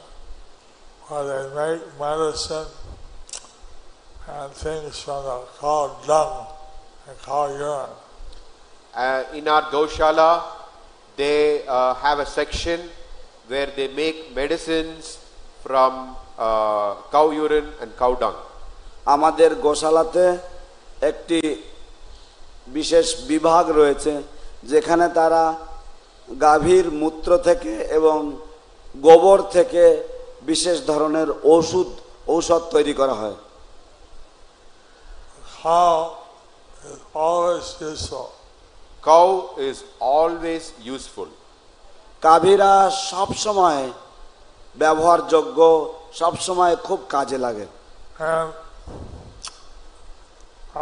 where they make medicine and things from the cow dung and cow urine. In our Gaushala, they have a section where they make medicines from cow urine and cow dung. আমাদের গোশালাতে একটি বিশেষ বিভাগ রয়েছে যেখানে তারা গাভীর মূত্র থেকে এবং গোবর থেকে বিশেষ ধরনের ঔষধ তৈরি করা হয়। Cow is always useful. Cow is always useful. গাভীরা সব সময় ব্যবহারযোগ্য, সব সময় খুব কাজে লাগে। And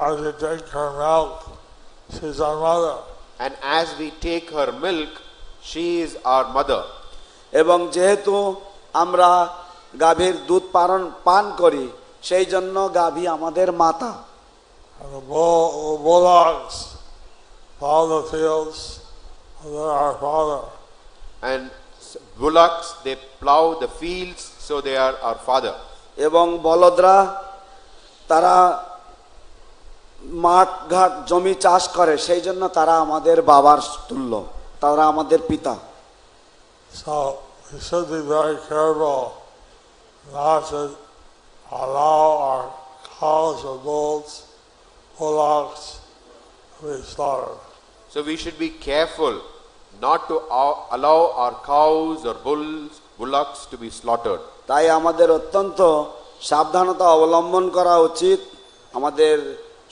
as you take her milk, she's our mother. And as we take her milk, she is our mother. এবং যেহেতু আমরা গাভীর দুধ পান করি, সেই জন্য গাভী আমাদের মাতা। And the bullocks plow the fields, they're our father. And bullocks, they plow the fields, so they are our father. এবং বলদরা তারা মাঠ ঘাট জমি চাষ করে, সেই জন্য তারা আমাদের বাবার তুল্য, তারা আমাদের পিতা। So we should be very careful not to allow our cows or bullocks to be slaughtered. So we should be careful not to allow our cows or bullocks to be slaughtered. তাই আমাদের অত্যন্ত সাবধানতা অবলম্বন করা উচিত, আমাদের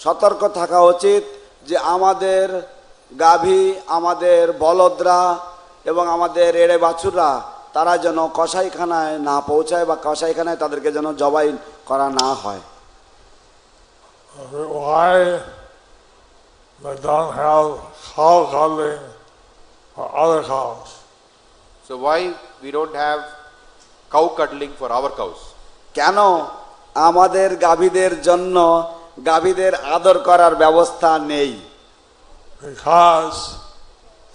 সতর্ক থাকা উচিত যে আমাদের গাভী, আমাদের বলদরা এবং আমাদের এড়ে বাছুররা তারা যেন কসাইখানায় না পৌঁছায় বা কসাইখানায় তাদেরকে যেন জবাই করা না হয়। Why they don't have cow cuddling for other cows? So why we don't have cow cuddling for our cows? কেন আমাদের গাভীদের জন্য গাভীদের আদর করার ব্যবস্থা নেই? Because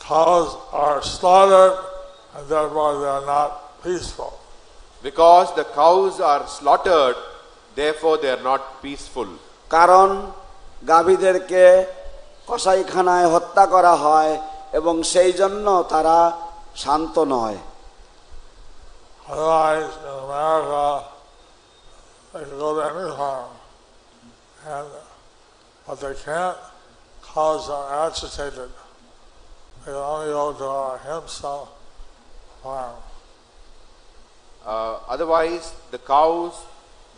cows are slaughtered and therefore they are not peaceful. Because the cows are slaughtered, therefore they are not peaceful. কারণ গাভীদেরকে কসাইখানায় হত্যা করা হয় এবং সেই জন্য তারা শান্ত নয়। Otherwise, in America, they can go to any farm, but they can't. Cows are agitated. they only go to our himself farm. Otherwise, the cows,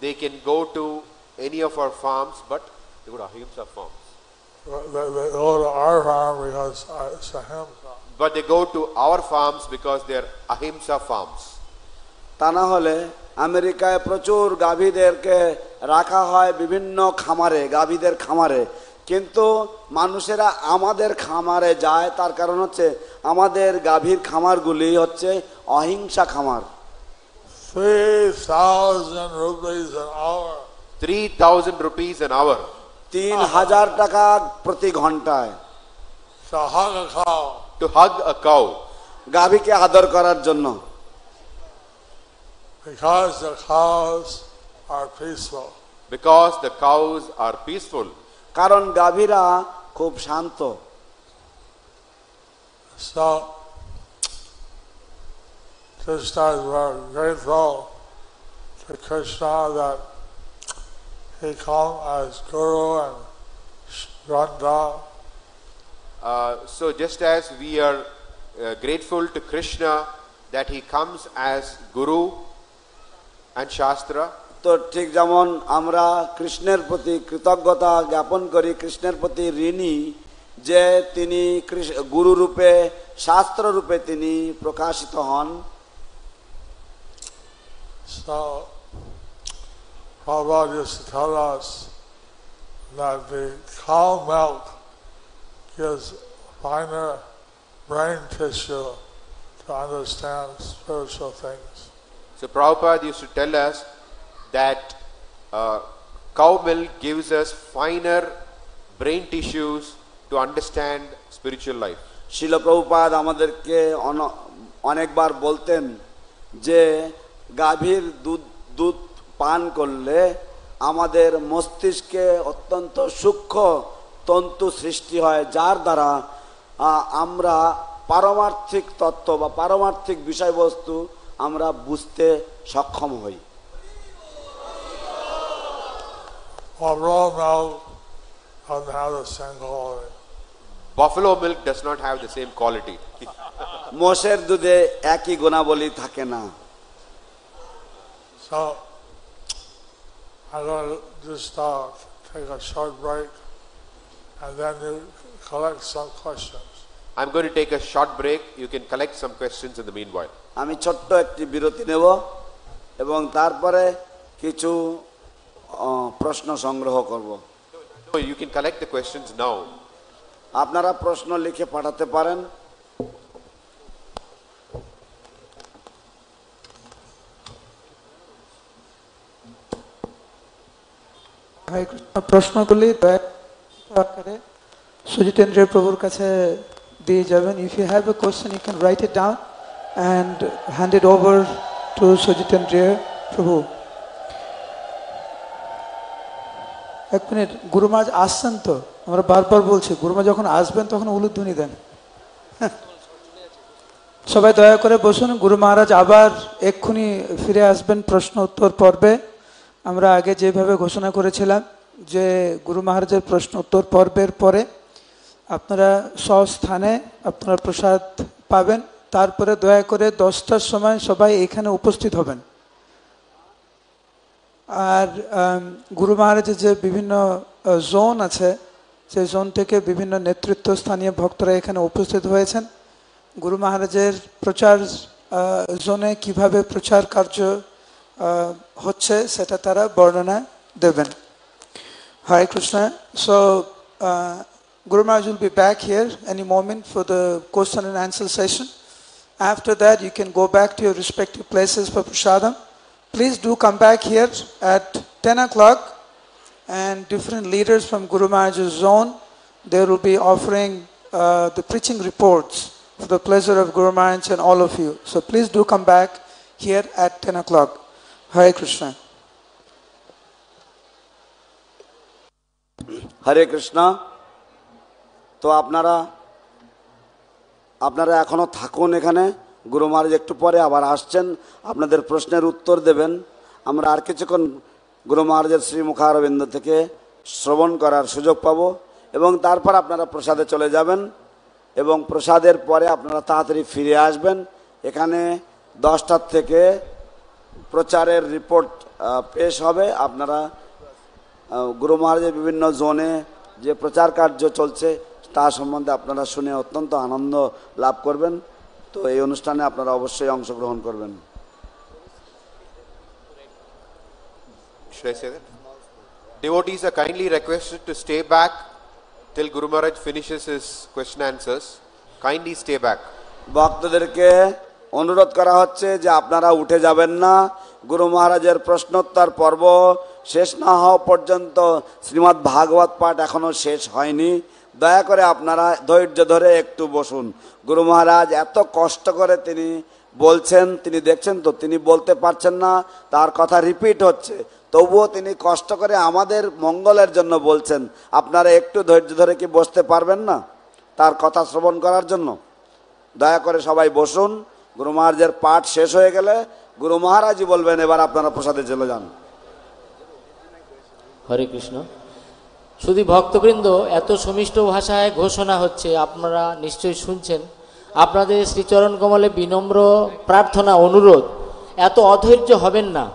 they can go to any of our farms, but they go to Ahimsa farms. They go to our farm because it's a himsa. But they go to our farms because they are Ahimsa farms. তা না হলে আমেরিকায় প্রচুর গাভীদেরকে রাখা হয় বিভিন্ন খামারে, গাভীদের খামারে, কিন্তু মানুষেরা আমাদের খামারে যায়, তার কারণ হচ্ছে আমাদের গাভীর খামারগুলি হচ্ছে অহিংসা খামার। 3,000 rupees an hour. 3,000 rupees an hour. 3,000 টাকা প্রতি ঘন্টায় To hug a cow. To hug a cow. গাভীকে আদর করার জন্য। Because the cows are peaceful. Because the cows are peaceful. কারণ গাভীরা খুব শান্ত। So, just as we're grateful to Krishna that he come as Guru and Granda, So just as we are grateful to Krishna that he comes as Guru and Shastra, তো ঠিক যেমন আমরা কৃষ্ণের প্রতি কৃতজ্ঞতা জ্ঞাপন করি, কৃষ্ণের প্রতি ঋণী যে তিনি গুরু রূপে, শাস্ত্র রূপে তিনি প্রকাশিত হন। so Prabhupada used to tell us that the cow milk gives finer brain tissue to understand spiritual things. so Prabhupada used to tell us that cow milk gives us finer brain tissues to understand spiritual life. শিল প্রভুপাদ আমাদেরকে অনেকবার বলতেন যে গাভীর দুধ পান করলে আমাদের মস্তিষ্কে অত্যন্ত সূক্ষ্ম তন্তু সৃষ্টি হয়, যার দ্বারা আমরা পারমার্থিক তত্ত্ব বা পারমার্থিক বিষয়বস্তু আমরা বুঝতে সক্ষম হই। Raw milk doesn't have the same quality. Buffalo milk does not have the same quality. মোষের দুধে একই গুণাবলী থাকে না। So, I'm going to just take a short break and then you collect some questions. I'm going to take a short break. You can collect some questions in the meanwhile. আমি ছোট্ট একটি বিরতি নেব এবং তারপরে কিছু প্রশ্ন সংগ্রহ করব। So you can collect the questions now. আপনারা প্রশ্ন লিখে পাঠাতে পারেন। প্রশ্নগুলি দয়া করে সুজিতেন্দ্র প্রভুর কাছে দিয়ে যাবেন। If you have a question, you can write it down and hand it over to Sujitendra Prabhu. এক মিনিট, গুরু মহারাজ আসছেন তো? আমরা বারবার বলছি গুরু মহারাজ যখন আসবেন তখন উলুধ্বনি দেন। সবাই দয়া করে বসুন। গুরু মহারাজ আবার এক্ষুনি ফিরে আসবেন প্রশ্ন উত্তর পর্বে। আমরা আগে যেভাবে ঘোষণা করেছিলাম যে গুরু মহারাজের প্রশ্ন উত্তর পর্বের পরে আপনারা স্বস্থানে আপনারা প্রসাদ পাবেন। তারপরে দয়া করে 10টার সময় সবাই এখানে উপস্থিত হবেন। আর গুরু মহারাজের যে বিভিন্ন জোন আছে সেই জোন থেকে বিভিন্ন নেতৃত্ব স্থানীয় ভক্তরা এখানে উপস্থিত হয়েছেন। গুরু মহারাজের প্রচার জোনে কিভাবে প্রচার কার্য হচ্ছে সেটা তারা বর্ণনা দেবেন। Hare Krishna. So Guru Maharaj will be back here any moment for the question and answer session. After that, you can go back to your respective places for prasadam. Please do come back here at 10 o'clock, and different leaders from Guru Maharaj's zone, they will be offering the preaching reports for the pleasure of Guru Maharaj and all of you. So please do come back here at 10 o'clock. Hare Krishna. হরে কৃষ্ণ। তো আপনারা এখনো থাকুন এখানে। গুরু মহারাজ একটু পরে আবার আসছেন, আপনাদের প্রশ্নের উত্তর দেবেন। আমরা আর কিছুক্ষণ গুরু মহারাজের শ্রীমুখারবিন্দ থেকে শ্রবণ করার সুযোগ পাব এবং তারপর আপনারা প্রসাদে চলে যাবেন এবং প্রসাদের পরে আপনারা তাড়াতাড়ি ফিরে আসবেন। এখানে 10টার থেকে প্রচারের রিপোর্ট পেশ হবে। আপনারা গুরু মহারাজের বিভিন্ন জোনে যে প্রচার কার্য চলছে তা সম্বন্ধে আপনারা শুনে অত্যন্ত আনন্দ লাভ করবেন। তো এই অনুষ্ঠানে আপনারা অবশ্যই অংশগ্রহণ করবেন। Should I say that? Devotees are kindly requested to stay back till Guru Maharaj finishes his question answers. Kindly stay back. ভক্তদেরকে অনুরোধ করা হচ্ছে যে আপনারা উঠে যাবেন না। গুরু মহারাজের প্রশ্নোত্তর পর্ব শেষ না হওয়া পর্যন্ত শ্রীমদ্ ভাগবত পাঠ এখনো শেষ হয়নি। দয়া করে আপনারা ধৈর্য ধরে একটু বসুন। গুরু মহারাজ এত কষ্ট করে তিনি বলছেন, তিনি দেখছেন তো তিনি বলতে পারছেন না, তার কথা রিপিট হচ্ছে, তবুও তিনি কষ্ট করে আমাদের মঙ্গলের জন্য বলছেন। আপনারা একটু ধৈর্য ধরে কি বসতে পারবেন না তার কথা শ্রবণ করার জন্য? দয়া করে সবাই বসুন। গুরু মহারাজের পাঠ শেষ হয়ে গেলে গুরু মহারাজই বলবেন এবার আপনারা প্রসাদে চলে যান। হরে কৃষ্ণ। শুধু ভক্তবৃন্দ, এত সুমিষ্ট ভাষায় ঘোষণা হচ্ছে, আপনারা নিশ্চয়ই শুনছেন। আপনাদের শ্রীচরণ কমলে বিনম্র প্রার্থনা, অনুরোধ, এত অধৈর্য হবেন না।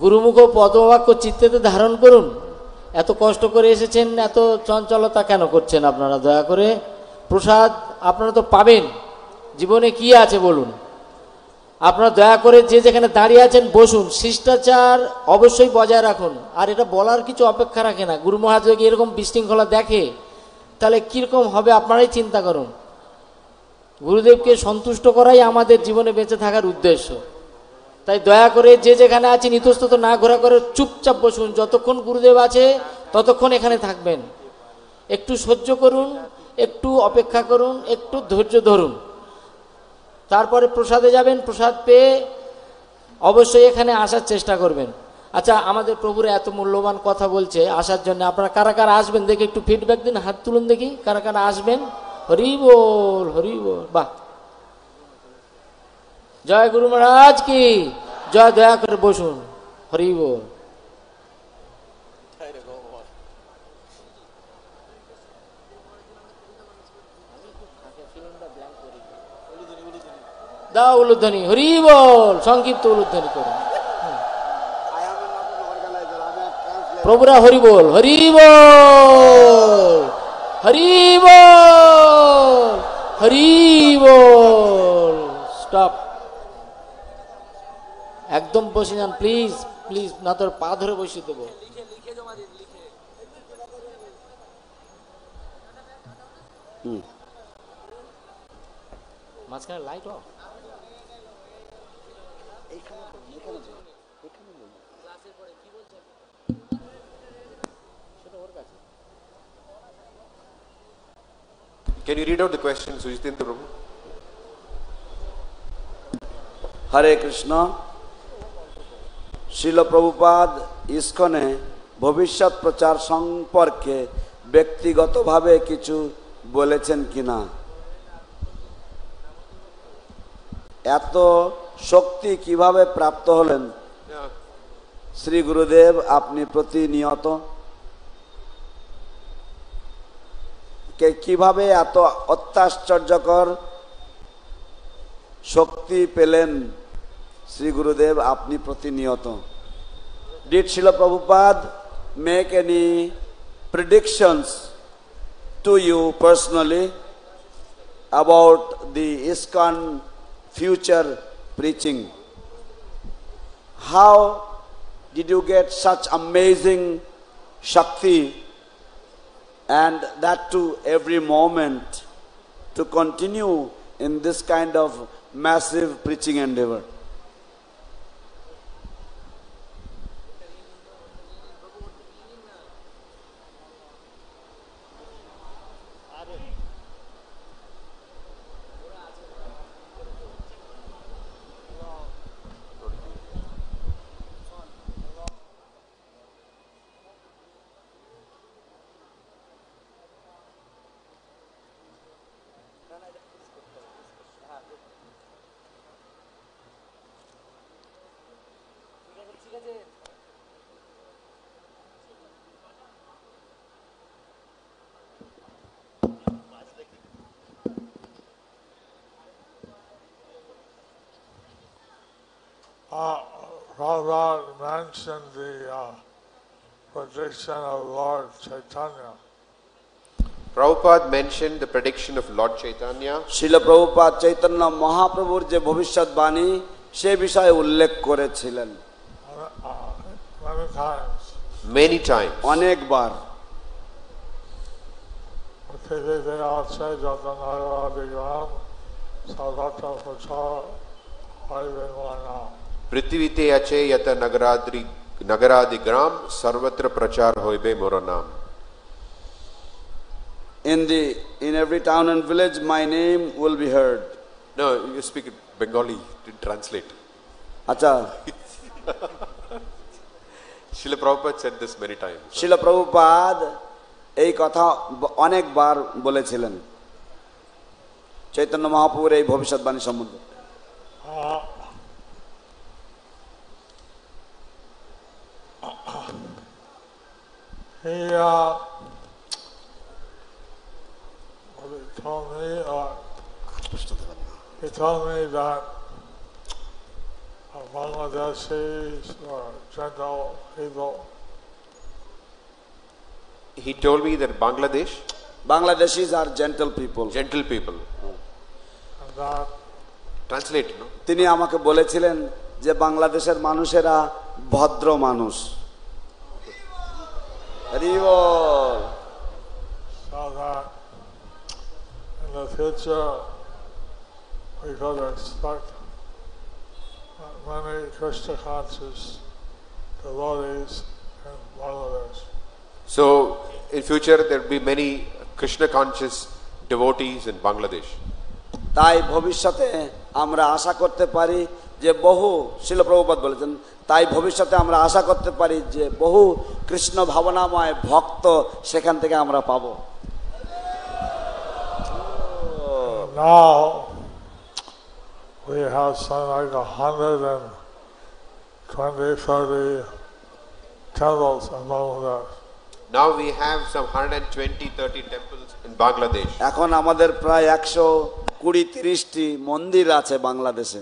গুরুমুখ পদবাক্য চিত্তেতে ধারণ করুন। এত কষ্ট করে এসেছেন, এত চঞ্চলতা কেন করছেন আপনারা? দয়া করে প্রসাদ আপনারা তো পাবেন, জীবনে কি আছে বলুন? আপনারা দয়া করে যে যেখানে দাঁড়িয়ে আছেন বসুন। শিষ্টাচার অবশ্যই বজায় রাখুন। আর এটা বলার কিছু অপেক্ষা রাখে না। গুরু মহারাজ যদি এরকম বিশৃঙ্খলা দেখে তাহলে কীরকম হবে আপনারাই চিন্তা করুন। গুরুদেবকে সন্তুষ্ট করাই আমাদের জীবনে বেঁচে থাকার উদ্দেশ্য। তাই দয়া করে যে যেখানে আছেন ইতস্তত না ঘোরা করে চুপচাপ বসুন। যতক্ষণ গুরুদেব আছে ততক্ষণ এখানে থাকবেন। একটু সহ্য করুন, একটু অপেক্ষা করুন, একটু ধৈর্য ধরুন। তারপরে প্রসাদে যাবেন। প্রসাদ পেয়ে অবশ্যই এখানে আসার চেষ্টা করবেন। আচ্ছা, আমাদের প্রভুরা এত মূল্যবান কথা বলছে আসার জন্য, আপনারা কারা কারা আসবেন দেখি একটু ফিডব্যাক দিন। হাত তুলুন দেখি কারা কারা আসবেন। হরি বল, হরি বল। বাহ, জয় গুরু মহারাজ কি জয়। দয়া করে বসুন। হরি বল। দাও উলুধ্বনি। হরি বল। সংক্ষিপ্ত উলুধ্বনি করুন। প্রভুরা হরি বল, হরি বল, হরি বল, হরি বল। স্টপ। একদম বসে যান প্লিজ, প্লিজ, না তোর পা ধরে বসিয়ে দেবো। মাঝখানে light off. Can you read out the question, Sujitendra Prabhu? হরে কৃষ্ণ। শিল প্রভুপাদ ইস্কনে ভবিষ্যৎ প্রচার সম্পর্কে ব্যক্তিগতভাবে কিছু বলেছেন কিনা? এত শক্তি কিভাবে প্রাপ্ত হলেন? শ্রী গুরুদেব আপনি প্রতিনিয়ত কিভাবে এত অত্যাশ্চর্যকর শক্তি পেলেন? শ্রী গুরুদেব আপনি প্রতিনিয়ত। Did Srila Prabhupada make any predictions to you personally about the ISKCON future preaching? How did you get such amazing Shakti, and that to every moment, to continue in this kind of massive preaching endeavor? Prabhupada mentioned the prediction of Lord Chaitanya. Prabhupada mentioned the prediction of Lord Chaitanya. শিল প্রভুপাদ চৈতন্য মহাপ্রভুর যে ভবিষ্যৎবাণী সে বিষয়ে উল্লেখ করেছিলেন Many times. Many times. অনেকবার। পৃথিবীতে আছে যত নগরাদি গ্রাম সর্বত্র প্রচার হইবে মোর নাম। In every town and village my name will be heard. No, you speak Bengali to translate. আচ্ছা, Srila Prabhupada said this many times. শিল প্রভুপাদ এই কথা অনেকবার বলেছিলেন চৈতন্য মহাপ্রভুর এই ভবিষ্যৎবাণী সম্বন্ধে। He told me that Bangladeshis or gentle people. He told me that Bangladeshis are gentle people. Gentle people. And that Translate, no? তিনি আমাকে বলেছিলেন যে বাংলাদেশের মানুষেরা ভদ্র মানুষ। হরি বল। So that in the future we could expect many Krishna conscious devotees in Bangladesh. So, in future there will be many Krishna conscious devotees in Bangladesh. তাই ভবিষ্যতে আমরা আশা করতে পারি যে বহু, শিল প্রভুপাদ বলেছেন, তাই ভবিষ্যতে আমরা আশা করতে পারি যে বহু কৃষ্ণ ভাবনাময় ভক্ত সেখান থেকে আমরা পাবো। Now we have something like 120-30 temples in Bangladesh. Now we have some 120-30 temples in Bangladesh. এখন আমাদের প্রায় 120-30টি মন্দির আছে বাংলাদেশে।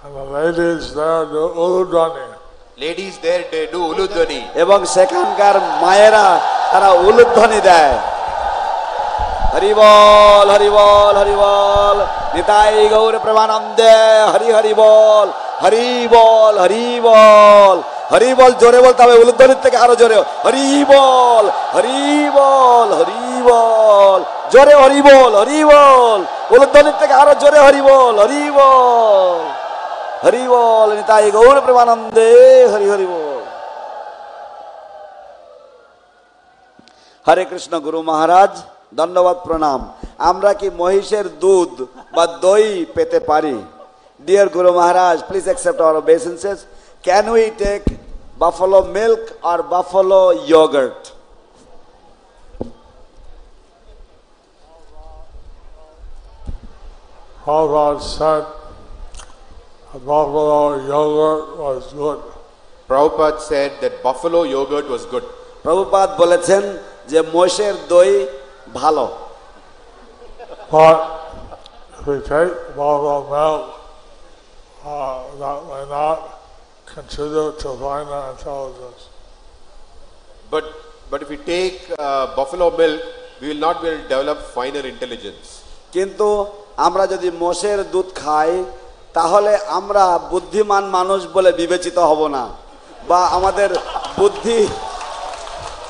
And the ladies there do uludhani. Ladies there, they do uludhani. এবং সেখানকার মায়েরা তারা উলুধ্বনি দেয়। হরি বল হরি বল হরি বল, নিতাই গৌর প্রেমানন্দে, হরি হরি বল হরি বল হরি বল হরি বল। জোরে বলতে হবে, উলুধ্বনির থেকে আরো জোরে, হরি বল হরি বল হরি বল, জোরে হরি বল হরি বল, উলুধ্বনির থেকে আরো জোরে হরি বল হরি বল হরি বল, নিতাই গৌর প্রেমানন্দে, হরি হরি বল। হরে কৃষ্ণ। গুরু মহারাজ ধন্যবাদ, প্রণাম। আমরা কি মহিষের দুধ বা দই পেতে পারি? Dear Guru Maharaj, please accept our obeisances. Can we take buffalo milk or buffalo yogurt? Prabhupada said buffalo yogurt was good. Prabhupada said that buffalo yogurt was good. Prabhupada বলেছেন যে মহিষের দই ভালো। But if we take buffalo milk, that may not contribute to finer intelligence. But if we take buffalo milk, we will not be able to develop finer intelligence. কিন্তু আমরা যদি মোষের দুধ খাই তাহলে আমরা বুদ্ধিমান মানুষ বলে বিবেচিত হব না, বা আমাদের বুদ্ধি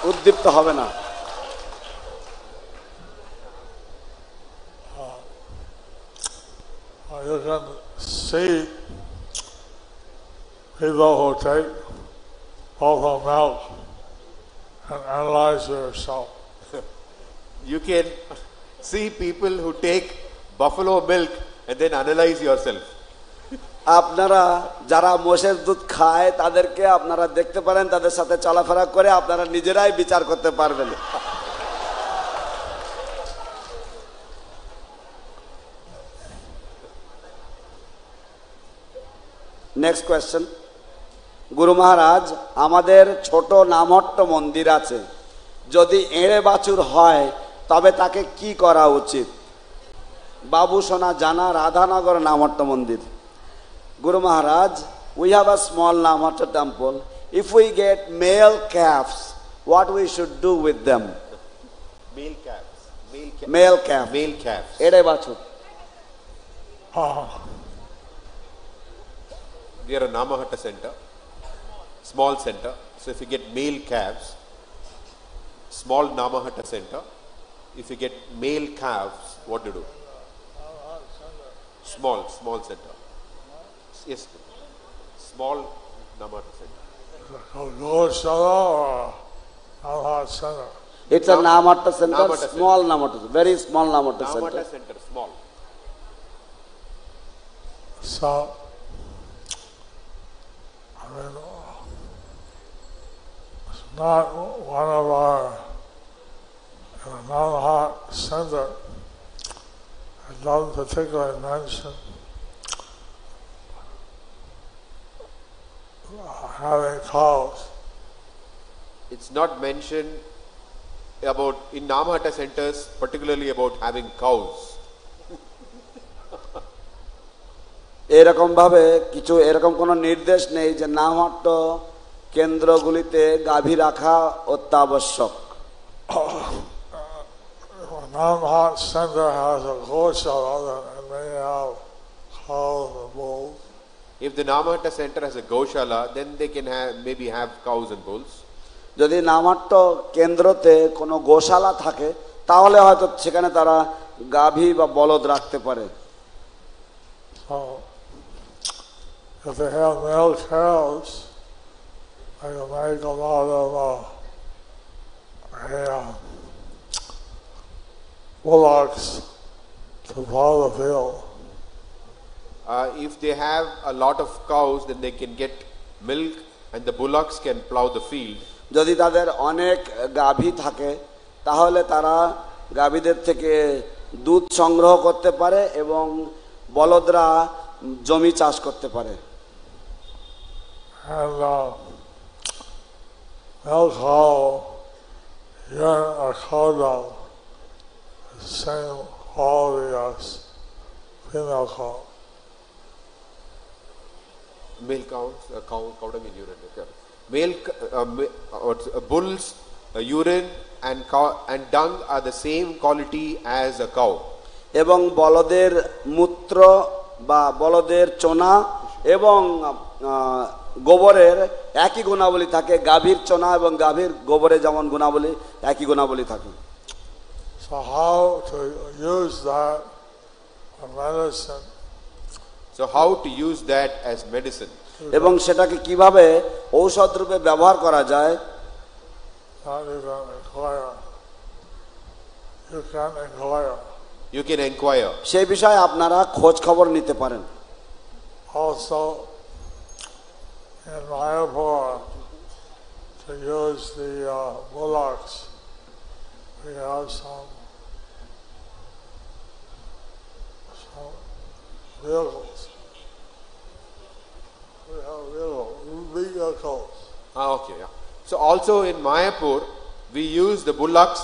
উদ্দীপ্ত হবে না। You can see people who take buffalo milk and analyze yourself. You can see people who take buffalo milk and then analyze yourself. আপনারা যারা মোষের দুধ খায় তাদেরকে আপনারা দেখতে পারেন, তাদের সাথে চলাফেরা করে আপনারা নিজেরাই বিচার করতে পারবেন। Next question. গুরু মহারাজ, আমাদের ছোট নামহট্ট মন্দির আছে, যদি এড়ে বাছুর হয় তবে তাকে কি করা উচিত? বাবু সোনা জানা, রাধানগর নামহট্ট মন্দির। Guru Maharaj, we have a small Namata temple. If we get male calves, what we should do with them? Male calves. Male calf. Male calves. Edai bachur. We are a Namahatta center, small center. So if you get male calves, small Namahatta center, if you get male calves, what do you do? Small center. Yes, small Namahatta center. Goshala or Namahatta center? It's a Namata center, Namata small Namata, very small Namata Namahatta center. center, small. So, I mean, it's not one of our Namahatta center. It doesn't particularly mention having cows. It's not mentioned about in Namahatta centers, particularly about having cows. এরকম ভাবে কিছু এরকম কোনো নির্দেশ নেই যে নামহট্ট কেন্দ্রগুলিতে গাভী রাখা অত্যাবশ্যক। Namahatta center has a goshala and they have cows and bulls. If the Namahatta center has a Gaushala, then they can maybe have cows and bulls. যদি নামহট্ট কেন্দ্রতে কোনো গোশালা থাকে তাহলে হয়তো সেখানে তারা গাভী বা বলদ রাখতে পারে। So, if they have male cows, they can make a lot of bullocks to plow the field. If they have a lot of cows, then they can get milk and the bullocks can plow the field. যদি তাদের অনেক গাভী থাকে তাহলে তারা গাভীদের থেকে দুধ সংগ্রহ করতে পারে এবং বলদরা জমি চাষ করতে পারে। And male cow, urine or cow dung, is the same quality as female cow. Male cows, cow dung and urine. Okay. Bulls, urine and dung are the same quality as a cow. এবং বলদের মূত্র বা বলদের চোনা এবং গোবরের একই গুণাবলী থাকে। গাভীর চোনা এবং গাভীর গোবরে যেমন গুণাবলী একই গুণাবলী থাকে। So how to use that for medicine? So how to use that as medicine? এবং সেটাকে কিভাবে ঔষধ রূপে ব্যবহার করা যায় You can inquire. সেই বিষয়ে আপনারা খোঁজ খবর নিতে পারেন। Also, in Mayapur, to use the bullocks, we have some vehicles. We have vehicles. Okay, yeah. So also in Mayapur, we use the bullocks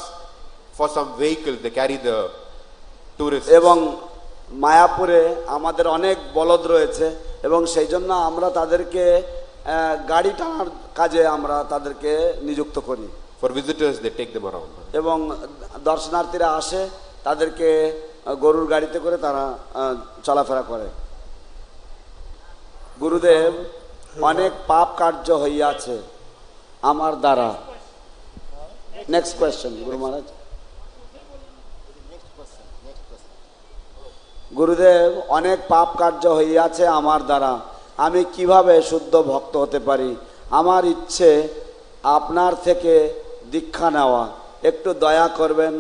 for some vehicles. They carry the tourists. এবং মায়াপুরে আমাদের অনেক বলদ রয়েছে এবং সেই জন্য আমরা তাদেরকে গাড়ি টানার কাজে আমরা তাদেরকে নিযুক্ত করি। For visitors, they take them around. এবং দর্শনার্থীরা আসে তাদেরকে গরুর গাড়িতে করে তারা চলাফেরা করে। গুরুদেব, অনেক পাপ কার্য হইয়াছে আমার দ্বারা। নেক্সট কোয়েশ্চেন গুরু মহারাজ। গুরুদেব, অনেক পাপ কার্য হইয়াছে আমার দ্বারা, আমি কিভাবে শুদ্ধ ভক্ত হতে পারি? আমার ইচ্ছে আপনার থেকে দীক্ষা নেওয়া, একটু দয়া করবেন,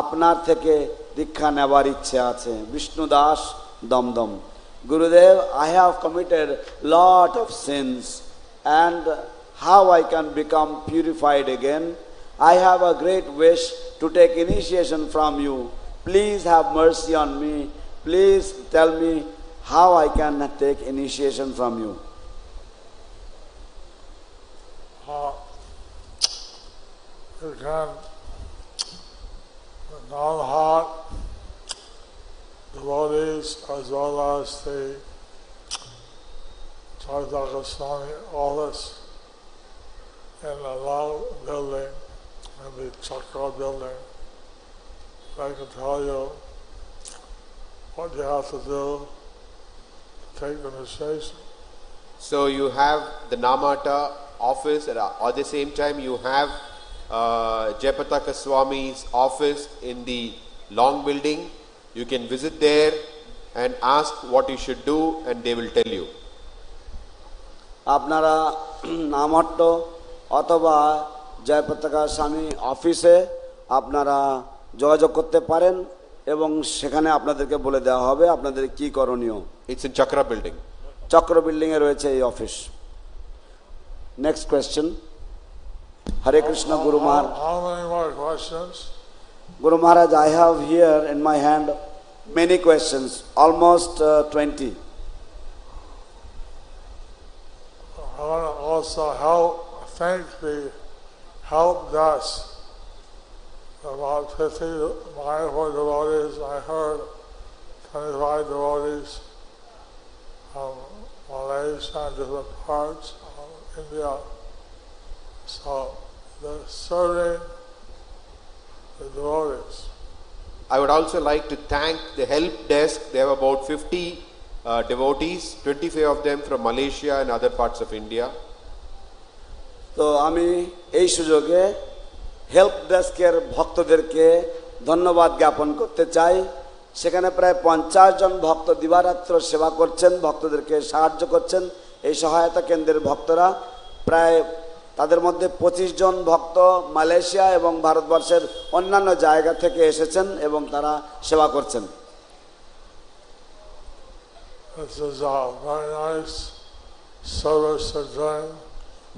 আপনার থেকে দীক্ষা নেওয়ার ইচ্ছে আছে। Vishnu Das, Dumdum. Gurudev, I have committed lot of sins and how I can become purified again? I have a great wish to take initiation from you. Please have mercy on me. Please tell me how I can take initiation from you. You can non-hot devotees as well as the Jayapataka Swami office in the long building, in the Chakra building. I can tell you what you have to do to take the initiation. So you have the Namata office, and at the same time you have Jayapataka Swami's office in the long building. You can visit there and ask what you should do, and they will tell you. আপনারা নামহট্ট অথবা জয়পতাকা স্বামী অফিসে আপনারা যোগাযোগ করতে পারেন এবং সেখানে আপনাদেরকে বলে দেওয়া হবে আপনাদের কি করণীয়। It's in Chakra building. Chakra building এ রয়েছে এই office. Next question. Hare Krishna Guru Maharaj. How many more questions? Guru Maharaj, I have here in my hand many questions, almost 20. I want to also thank the help desk. About 50 Mayapur devotees, I heard 25 devotees from Malaysia and different parts of India. So they're serving the devotees. I would also like to thank the help desk. They have about 50 devotees, 25 of them from Malaysia and other parts of India. তো আমি এই সুযোগে help ডেস্কের ভক্তদেরকে ধন্যবাদ জ্ঞাপন করতে চাই। সেখানে প্রায় 50 জন ভক্ত দিবারাত্র সেবা করছেন, ভক্তদেরকে সাহায্য করছেন। এই সহায়তা কেন্দ্রের ভক্তরা প্রায় তাদের মধ্যে 25 জন ভক্ত মালয়েশিয়া এবং ভারতবর্ষের অন্যান্য জায়গা থেকে এসেছেন এবং তারা সেবা করছেন।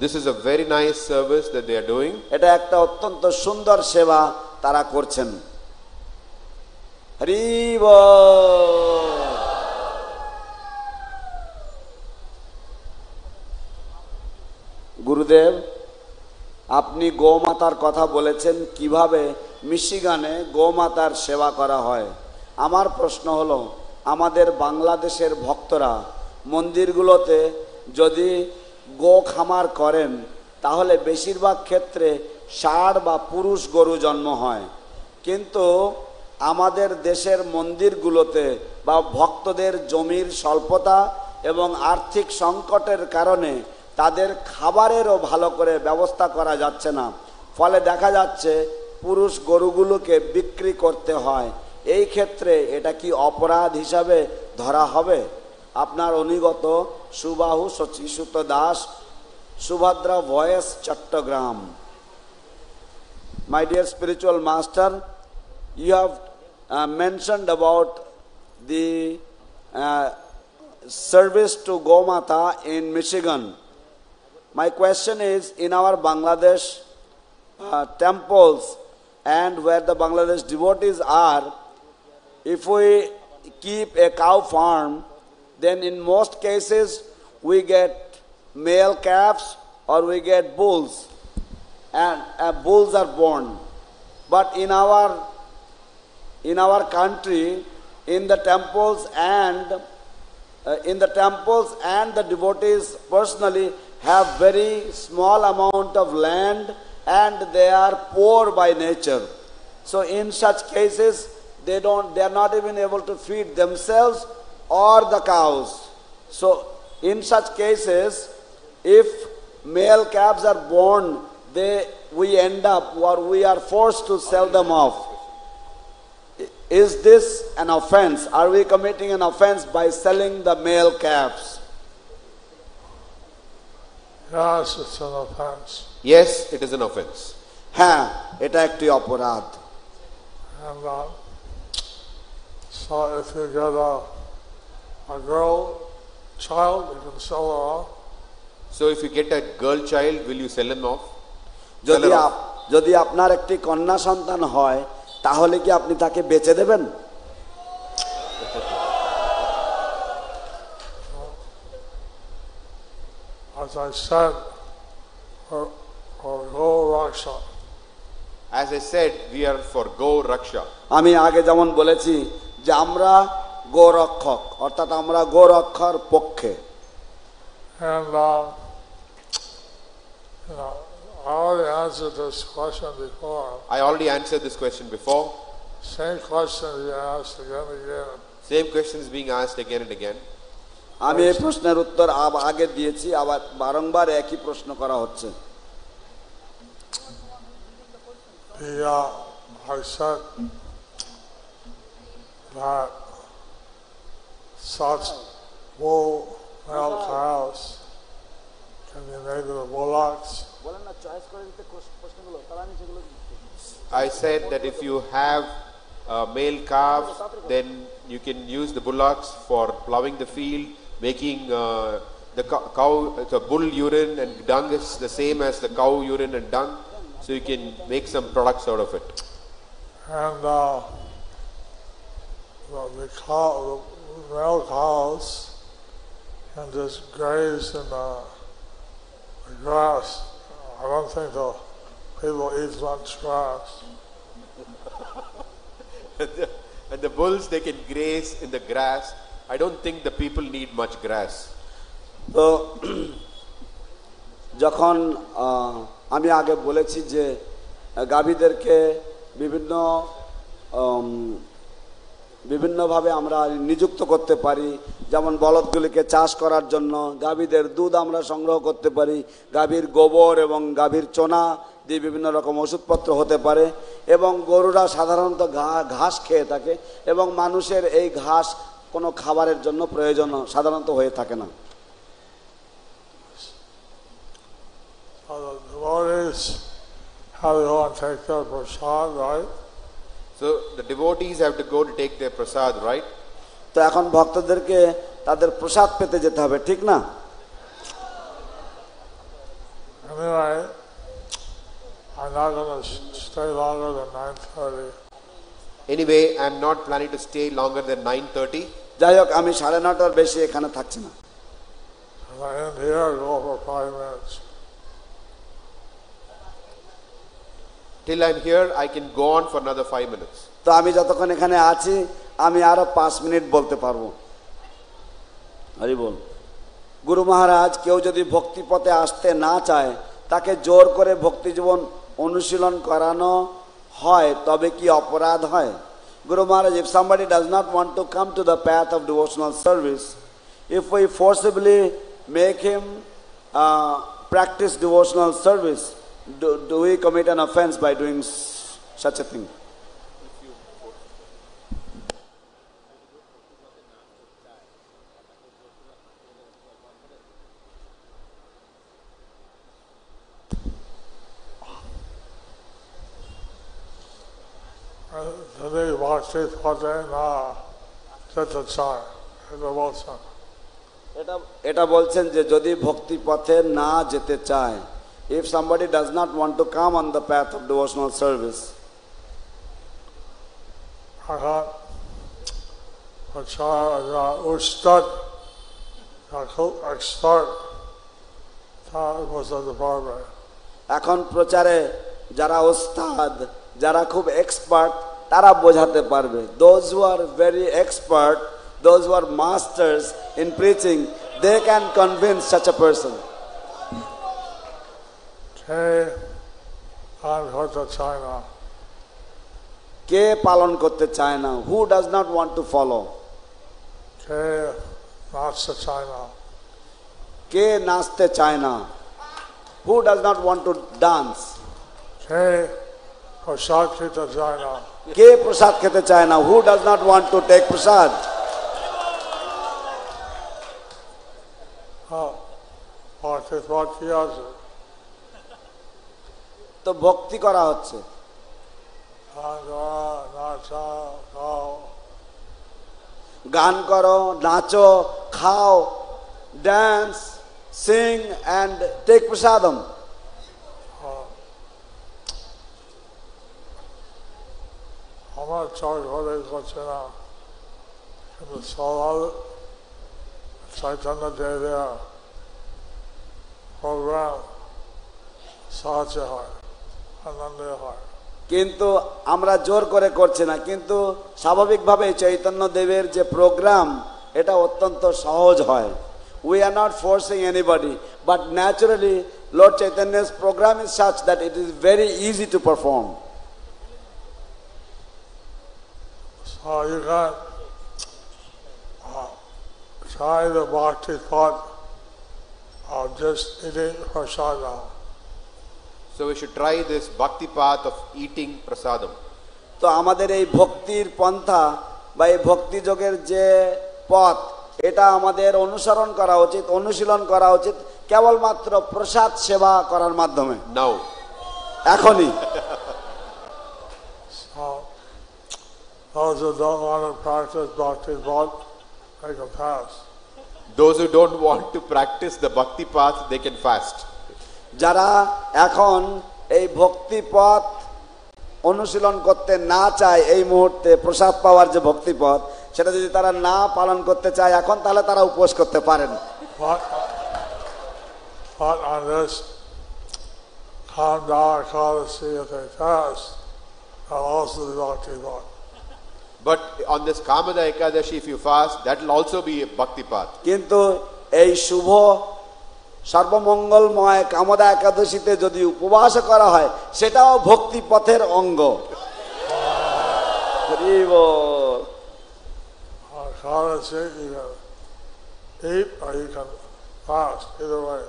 This is a very nice service that they are doing. এটা একটা অত্যন্ত সুন্দর সেবা তারা করছেন। হরি বল। গুরুদেব, আপনি গোমাতার কথা বলেছেন, কিভাবে মিশিগানে গোমাতার সেবা করা হয়। আমার প্রশ্ন হলো, আমাদের বাংলাদেশের ভক্তরা মন্দিরগুলোতে যদি গো খামার করেন তাহলে বেশিরভাগ ক্ষেত্রে ষাঁড় বা পুরুষ গরু জন্ম হয়, কিন্তু আমাদের দেশের মন্দিরগুলোতে বা ভক্তদের জমির স্বল্পতা এবং আর্থিক সংকটের কারণে তাদের খাবারেরও ভালো করে ব্যবস্থা করা যাচ্ছে না, ফলে দেখা যাচ্ছে পুরুষ গরুগুলোকে বিক্রি করতে হয়। এই ক্ষেত্রে এটা কি অপরাধ হিসাবে ধরা হবে? আপনার অনুগত Subahu Shachisut Das, Subhadra voice, Chittagong. My dear spiritual master, you have mentioned about the service to Gomata in Michigan. My question is, in our Bangladesh temples and where the Bangladesh devotees are, if we keep a cow farm, then in most cases we get male calves or we get bulls, and bulls are born. But in our country, in the temples and the devotees personally have very small amount of land and they are poor by nature. So in such cases they are not even able to feed themselves or the cows. So in such cases, if male calves are born, we end up, or we are forced to sell them off. Is this an offense? Are we committing an offense by selling the male calves? Yes, it's an offense. Yes, it is an offense. হ্যাঁ, এটা একটি অপরাধ। And so if you get a girl child, you can sell her off. So if you get a girl child, will you sell him off? যদি আপনার একটি কন্যা সন্তান হয় তাহলে কি আপনি তাকে বেচে দেবেন? As I said, for Go Raksha. As I said, we are for Go Raksha. আমি আগে যেমন বলেছি যে আমরা গোরক্ষক, অর্থাৎ আমরা গোরক্ষার পক্ষে। And I already answered this question before. I already answered this question before. Same question you asked again and again. Same question is being asked again and again. আমি এই প্রশ্নের উত্তর আগে দিয়েছি, আবার বারংবার একই প্রশ্ন করা হচ্ছে। I said that such wool male cows can be made into bullocks. I said that if you have male calves, then you can use the bullocks for plowing the field, making the cow, the bull urine and dung is the same as the cow urine and dung, so you can make some products out of it. And the male cows can just graze in the grass. I don't think the people eat much grass. And the bulls, they can graze in the grass. I don't think the people need much grass. তো যখন আমি আগে বলেছি যে গাভীদেরকে বিভিন্নভাবে আমরা নিযুক্ত করতে পারি, যেমন বলদগুলিকে চাষ করার জন্য গাভীদের দুধ আমরা সংগ্রহ করতে পারি, গাভীর গোবর এবং গাভীর চোনা দিয়ে বিভিন্ন রকম ওষুধপত্র হতে পারে, এবং গরুরা সাধারণত ঘাস খেয়ে থাকে এবং মানুষের এই ঘাস কোনো খাবারের জন্য প্রয়োজন সাধারণত হয়ে থাকে না। So the devotees have to go to take their prasad, right? তো এখন ভক্তদেরকে তাদের প্রসাদ পেতে যেতে হবে, ঠিক না? Anyway, I'm not going to stay longer than 9:30. Anyway, I'm not planning to stay longer than 9:30. যাই হোক, আমি 9:30টার বেশি এখানে থাকছি না। I end here, go for 5 minutes. Till I'm here, I can go on for another 5 minutes. তো আমি যতক্ষণ এখানে আছি আমি আরো 5 মিনিট বলতে পারবো। হরি বল। গুরু মহারাজ কেউ যদি ভক্তি পথে আসতে না চায়, তাকে জোর করে ভক্তি জীবন অনুশীলন করানো হয়, তবে কি অপরাধ হয়? Guru Maharaj, if somebody does not want to come to the path of devotional service, if we forcibly make him practice devotional service, do we commit an offense by doing such a thing? Today, Bhakti Pate na যেতে চায়, এটা বলছেন। এটা বলছেন যে যদি ভক্তি পথে না যেতে চায়, if somebody does not want to come on the path of devotional service, এখন প্রচার উস্তাদ খুব এক্সপার্ট, তার বোঝাতে পারবে। এখন প্রচারে যারা ওস্তাদ, যারা খুব এক্সপার্ট, তারা বোঝাতে পারবে। Those who are very expert, those who are masters in preaching, they can convince such a person. কে পালন করতে চায় না? Who does not want to follow? কে নাচতে চায় না? কে নাচতে চায় না? Who does not want to dance? কে প্রসাদ খেতে চায় না? কে প্রসাদ খেতে চায় না? Who does not want to take prasad? তো ভক্তি করা হচ্ছে, গান করো, নাচো, খাও, dance, sing and take prasadam. আমার চর ঘরে করছে না, কিন্তু সবার চৈতন্য দেবের প্রোগ্রাম সাহায্য হয়, আনন্দ হয়। কিন্তু আমরা জোর করে করছি না, কিন্তু স্বাভাবিকভাবে চৈতন্য দেবের যে প্রোগ্রাম, এটা অত্যন্ত সহজ হয়। We are not forcing anybody, but naturally Lord Chaitanya's program is such that it is very easy to perform. So you can try the bhakti thought of just eating prasadam. So we should try this bhakti path of eating prasadam. তো আমাদের এই ভক্তির পন্থা বা এই ভক্তি যোগের যে পথ এটা আমাদের অনুসরণ করা উচিত, অনুশীলন করা উচিত কেবলমাত্র প্রসাদ সেবা করার মাধ্যমে। Now. এখনই। So those who don't want to practice bhakti path, they can fast. Those who don't want to practice the bhakti path, they can fast. যারা এখন এই ভক্তি পথ অনুশীলন করতে না চায় এই মুহূর্তে প্রসাদ পাওয়ার যে ভক্তি পথ সেটা যদি তারা না পালন করতে চায় এখন তাহলে তারা উপোস করতে পারেন। But on this Kanda Ekadashi, if they fast, they'll also be bhakti path. But on this Kamada Ekadashi, if you fast, that will also be a bhakti path. কিন্তু এই শুভ সর্বমঙ্গলময় কামদা একাদশীতে যদি উপবাস করা হয় সেটাও ভক্তি পথের অঙ্গ। Ekadashi, you can eat or you can fast, either way.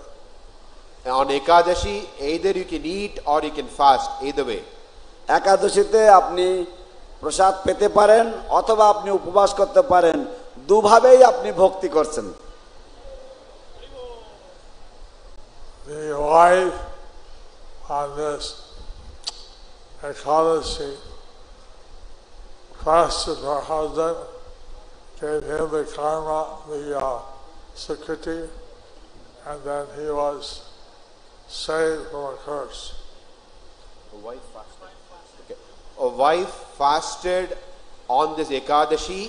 On Ekadashi, either you can eat or you can fast, either way. একাদশীতে আপনি প্রসাদ পেতে পারেন অথবা আপনি উপবাস করতে পারেন, দুভাবেই আপনি ভক্তি করছেন। The wife on this Ekadashi fasted her husband, gave him the karma, the Sukriti, and then he was saved from a curse. A wife fasted. Okay. A wife fasted on this Ekadashi,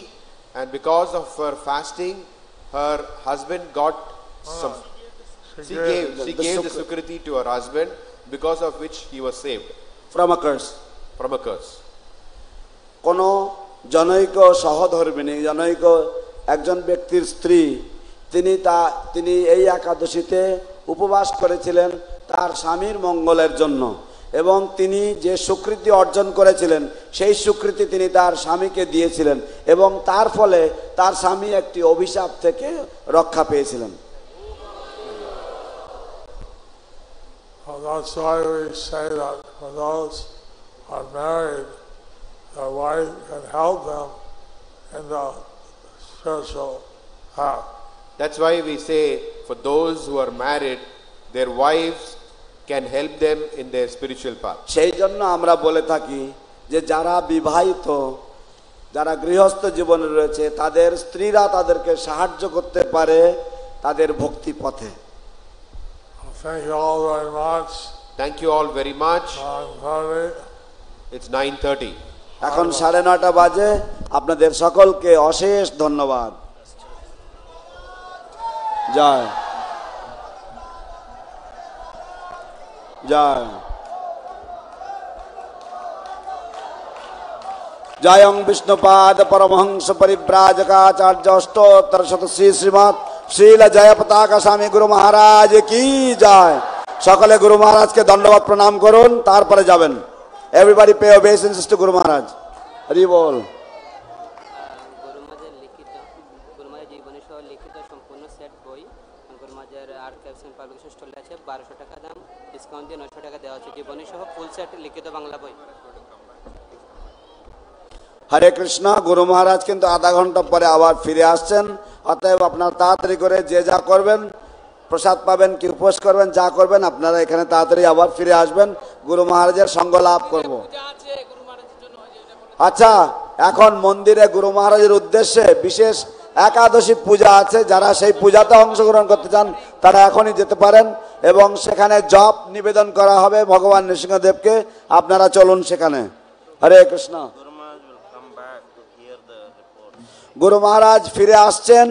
and because of her fasting, her husband got some. She gave the Sukriti to her husband, because of which he was saved from a curse. From a curse. কোন জনৈক সহধর্মিণী, জনৈক একজন ব্যক্তির স্ত্রী, তিনি এই একাদশীতে উপবাস করেছিলেন তার স্বামীর মঙ্গলের জন্য, এবং তিনি যে স্বীকৃতি অর্জন করেছিলেন সেই স্বীকৃতি তিনি তার স্বামীকে দিয়েছিলেন, এবং তার ফলে তার স্বামী একটি অভিশাপ থেকে রক্ষা পেয়েছিলেন। That's why we say that for those who are married, their wife can help them in the spiritual path. That's why we say for those who are married, their wives can help them in their spiritual path. সেই জন্য আমরা বলে থাকি যে যারা বিবাহিত, যারা গৃহস্থ জীবনে রয়েছে তাদের স্ত্রীরা তাদেরকে সাহায্য করতে পারে তাদের ভক্তি পথে। Thank you all very much. Thank you all very much. 9:30. It's 9:30. এখন 9:30 বাজে। আপনাদের সকলকে অশেষ ধন্যবাদ। জয় জয় জয়ং বিষ্ণুপাদ পরমহংস পরিব্রাজকাচার্য অষ্টোত্তর শতশ্রী শ্রীমৎ শ্রীল জয়পতাকা স্বামী গুরু মহারাজ কি জয়। সকলে গুরু মহারাজকে দণ্ডবত প্রণাম করুন, তারপরে যাবেন। এভরিবডি পে ওবেইসেন্স টু গুরু মহারাজ। হরি বল। গুরুমাজের জীবনী সহ লিখিত সম্পূর্ণ সেট বই গুরুমাজের আর্ট ক্যাপশন পাবলিকেশন স্টলে আছে, 1200 টাকা দাম, ডিসকাউন্ট দিয়ে 900 টাকা দেওয়া হচ্ছে। জীবনী সহ ফুল সেট লিখিত বাংলা বই। হরে কৃষ্ণ। গুরু মহারাজ কিন্তু আধা ঘন্টা পরে আবার ফিরে আসছেন, অতএব আপনারা তাড়াতাড়ি করে যে যা করবেন, প্রসাদ পাবেন কি উপোস করবেন, যা করবেন আপনারা এখানে তাড়াতাড়ি আবার ফিরে আসবেন, গুরু মহারাজের সঙ্গ লাভ করব। আচ্ছা, এখন মন্দিরে গুরু মহারাজের উদ্দেশ্যে বিশেষ একাদশী পূজা আছে, যারা সেই পূজাতে অংশগ্রহণ করতে চান তারা এখনই যেতে পারেন, এবং সেখানে জপ নিবেদন করা হবে ভগবান নৃসিংহদেবকে। আপনারা চলুন সেখানে। হরে কৃষ্ণ। গুরু মহারাজ ফিরে আসছেন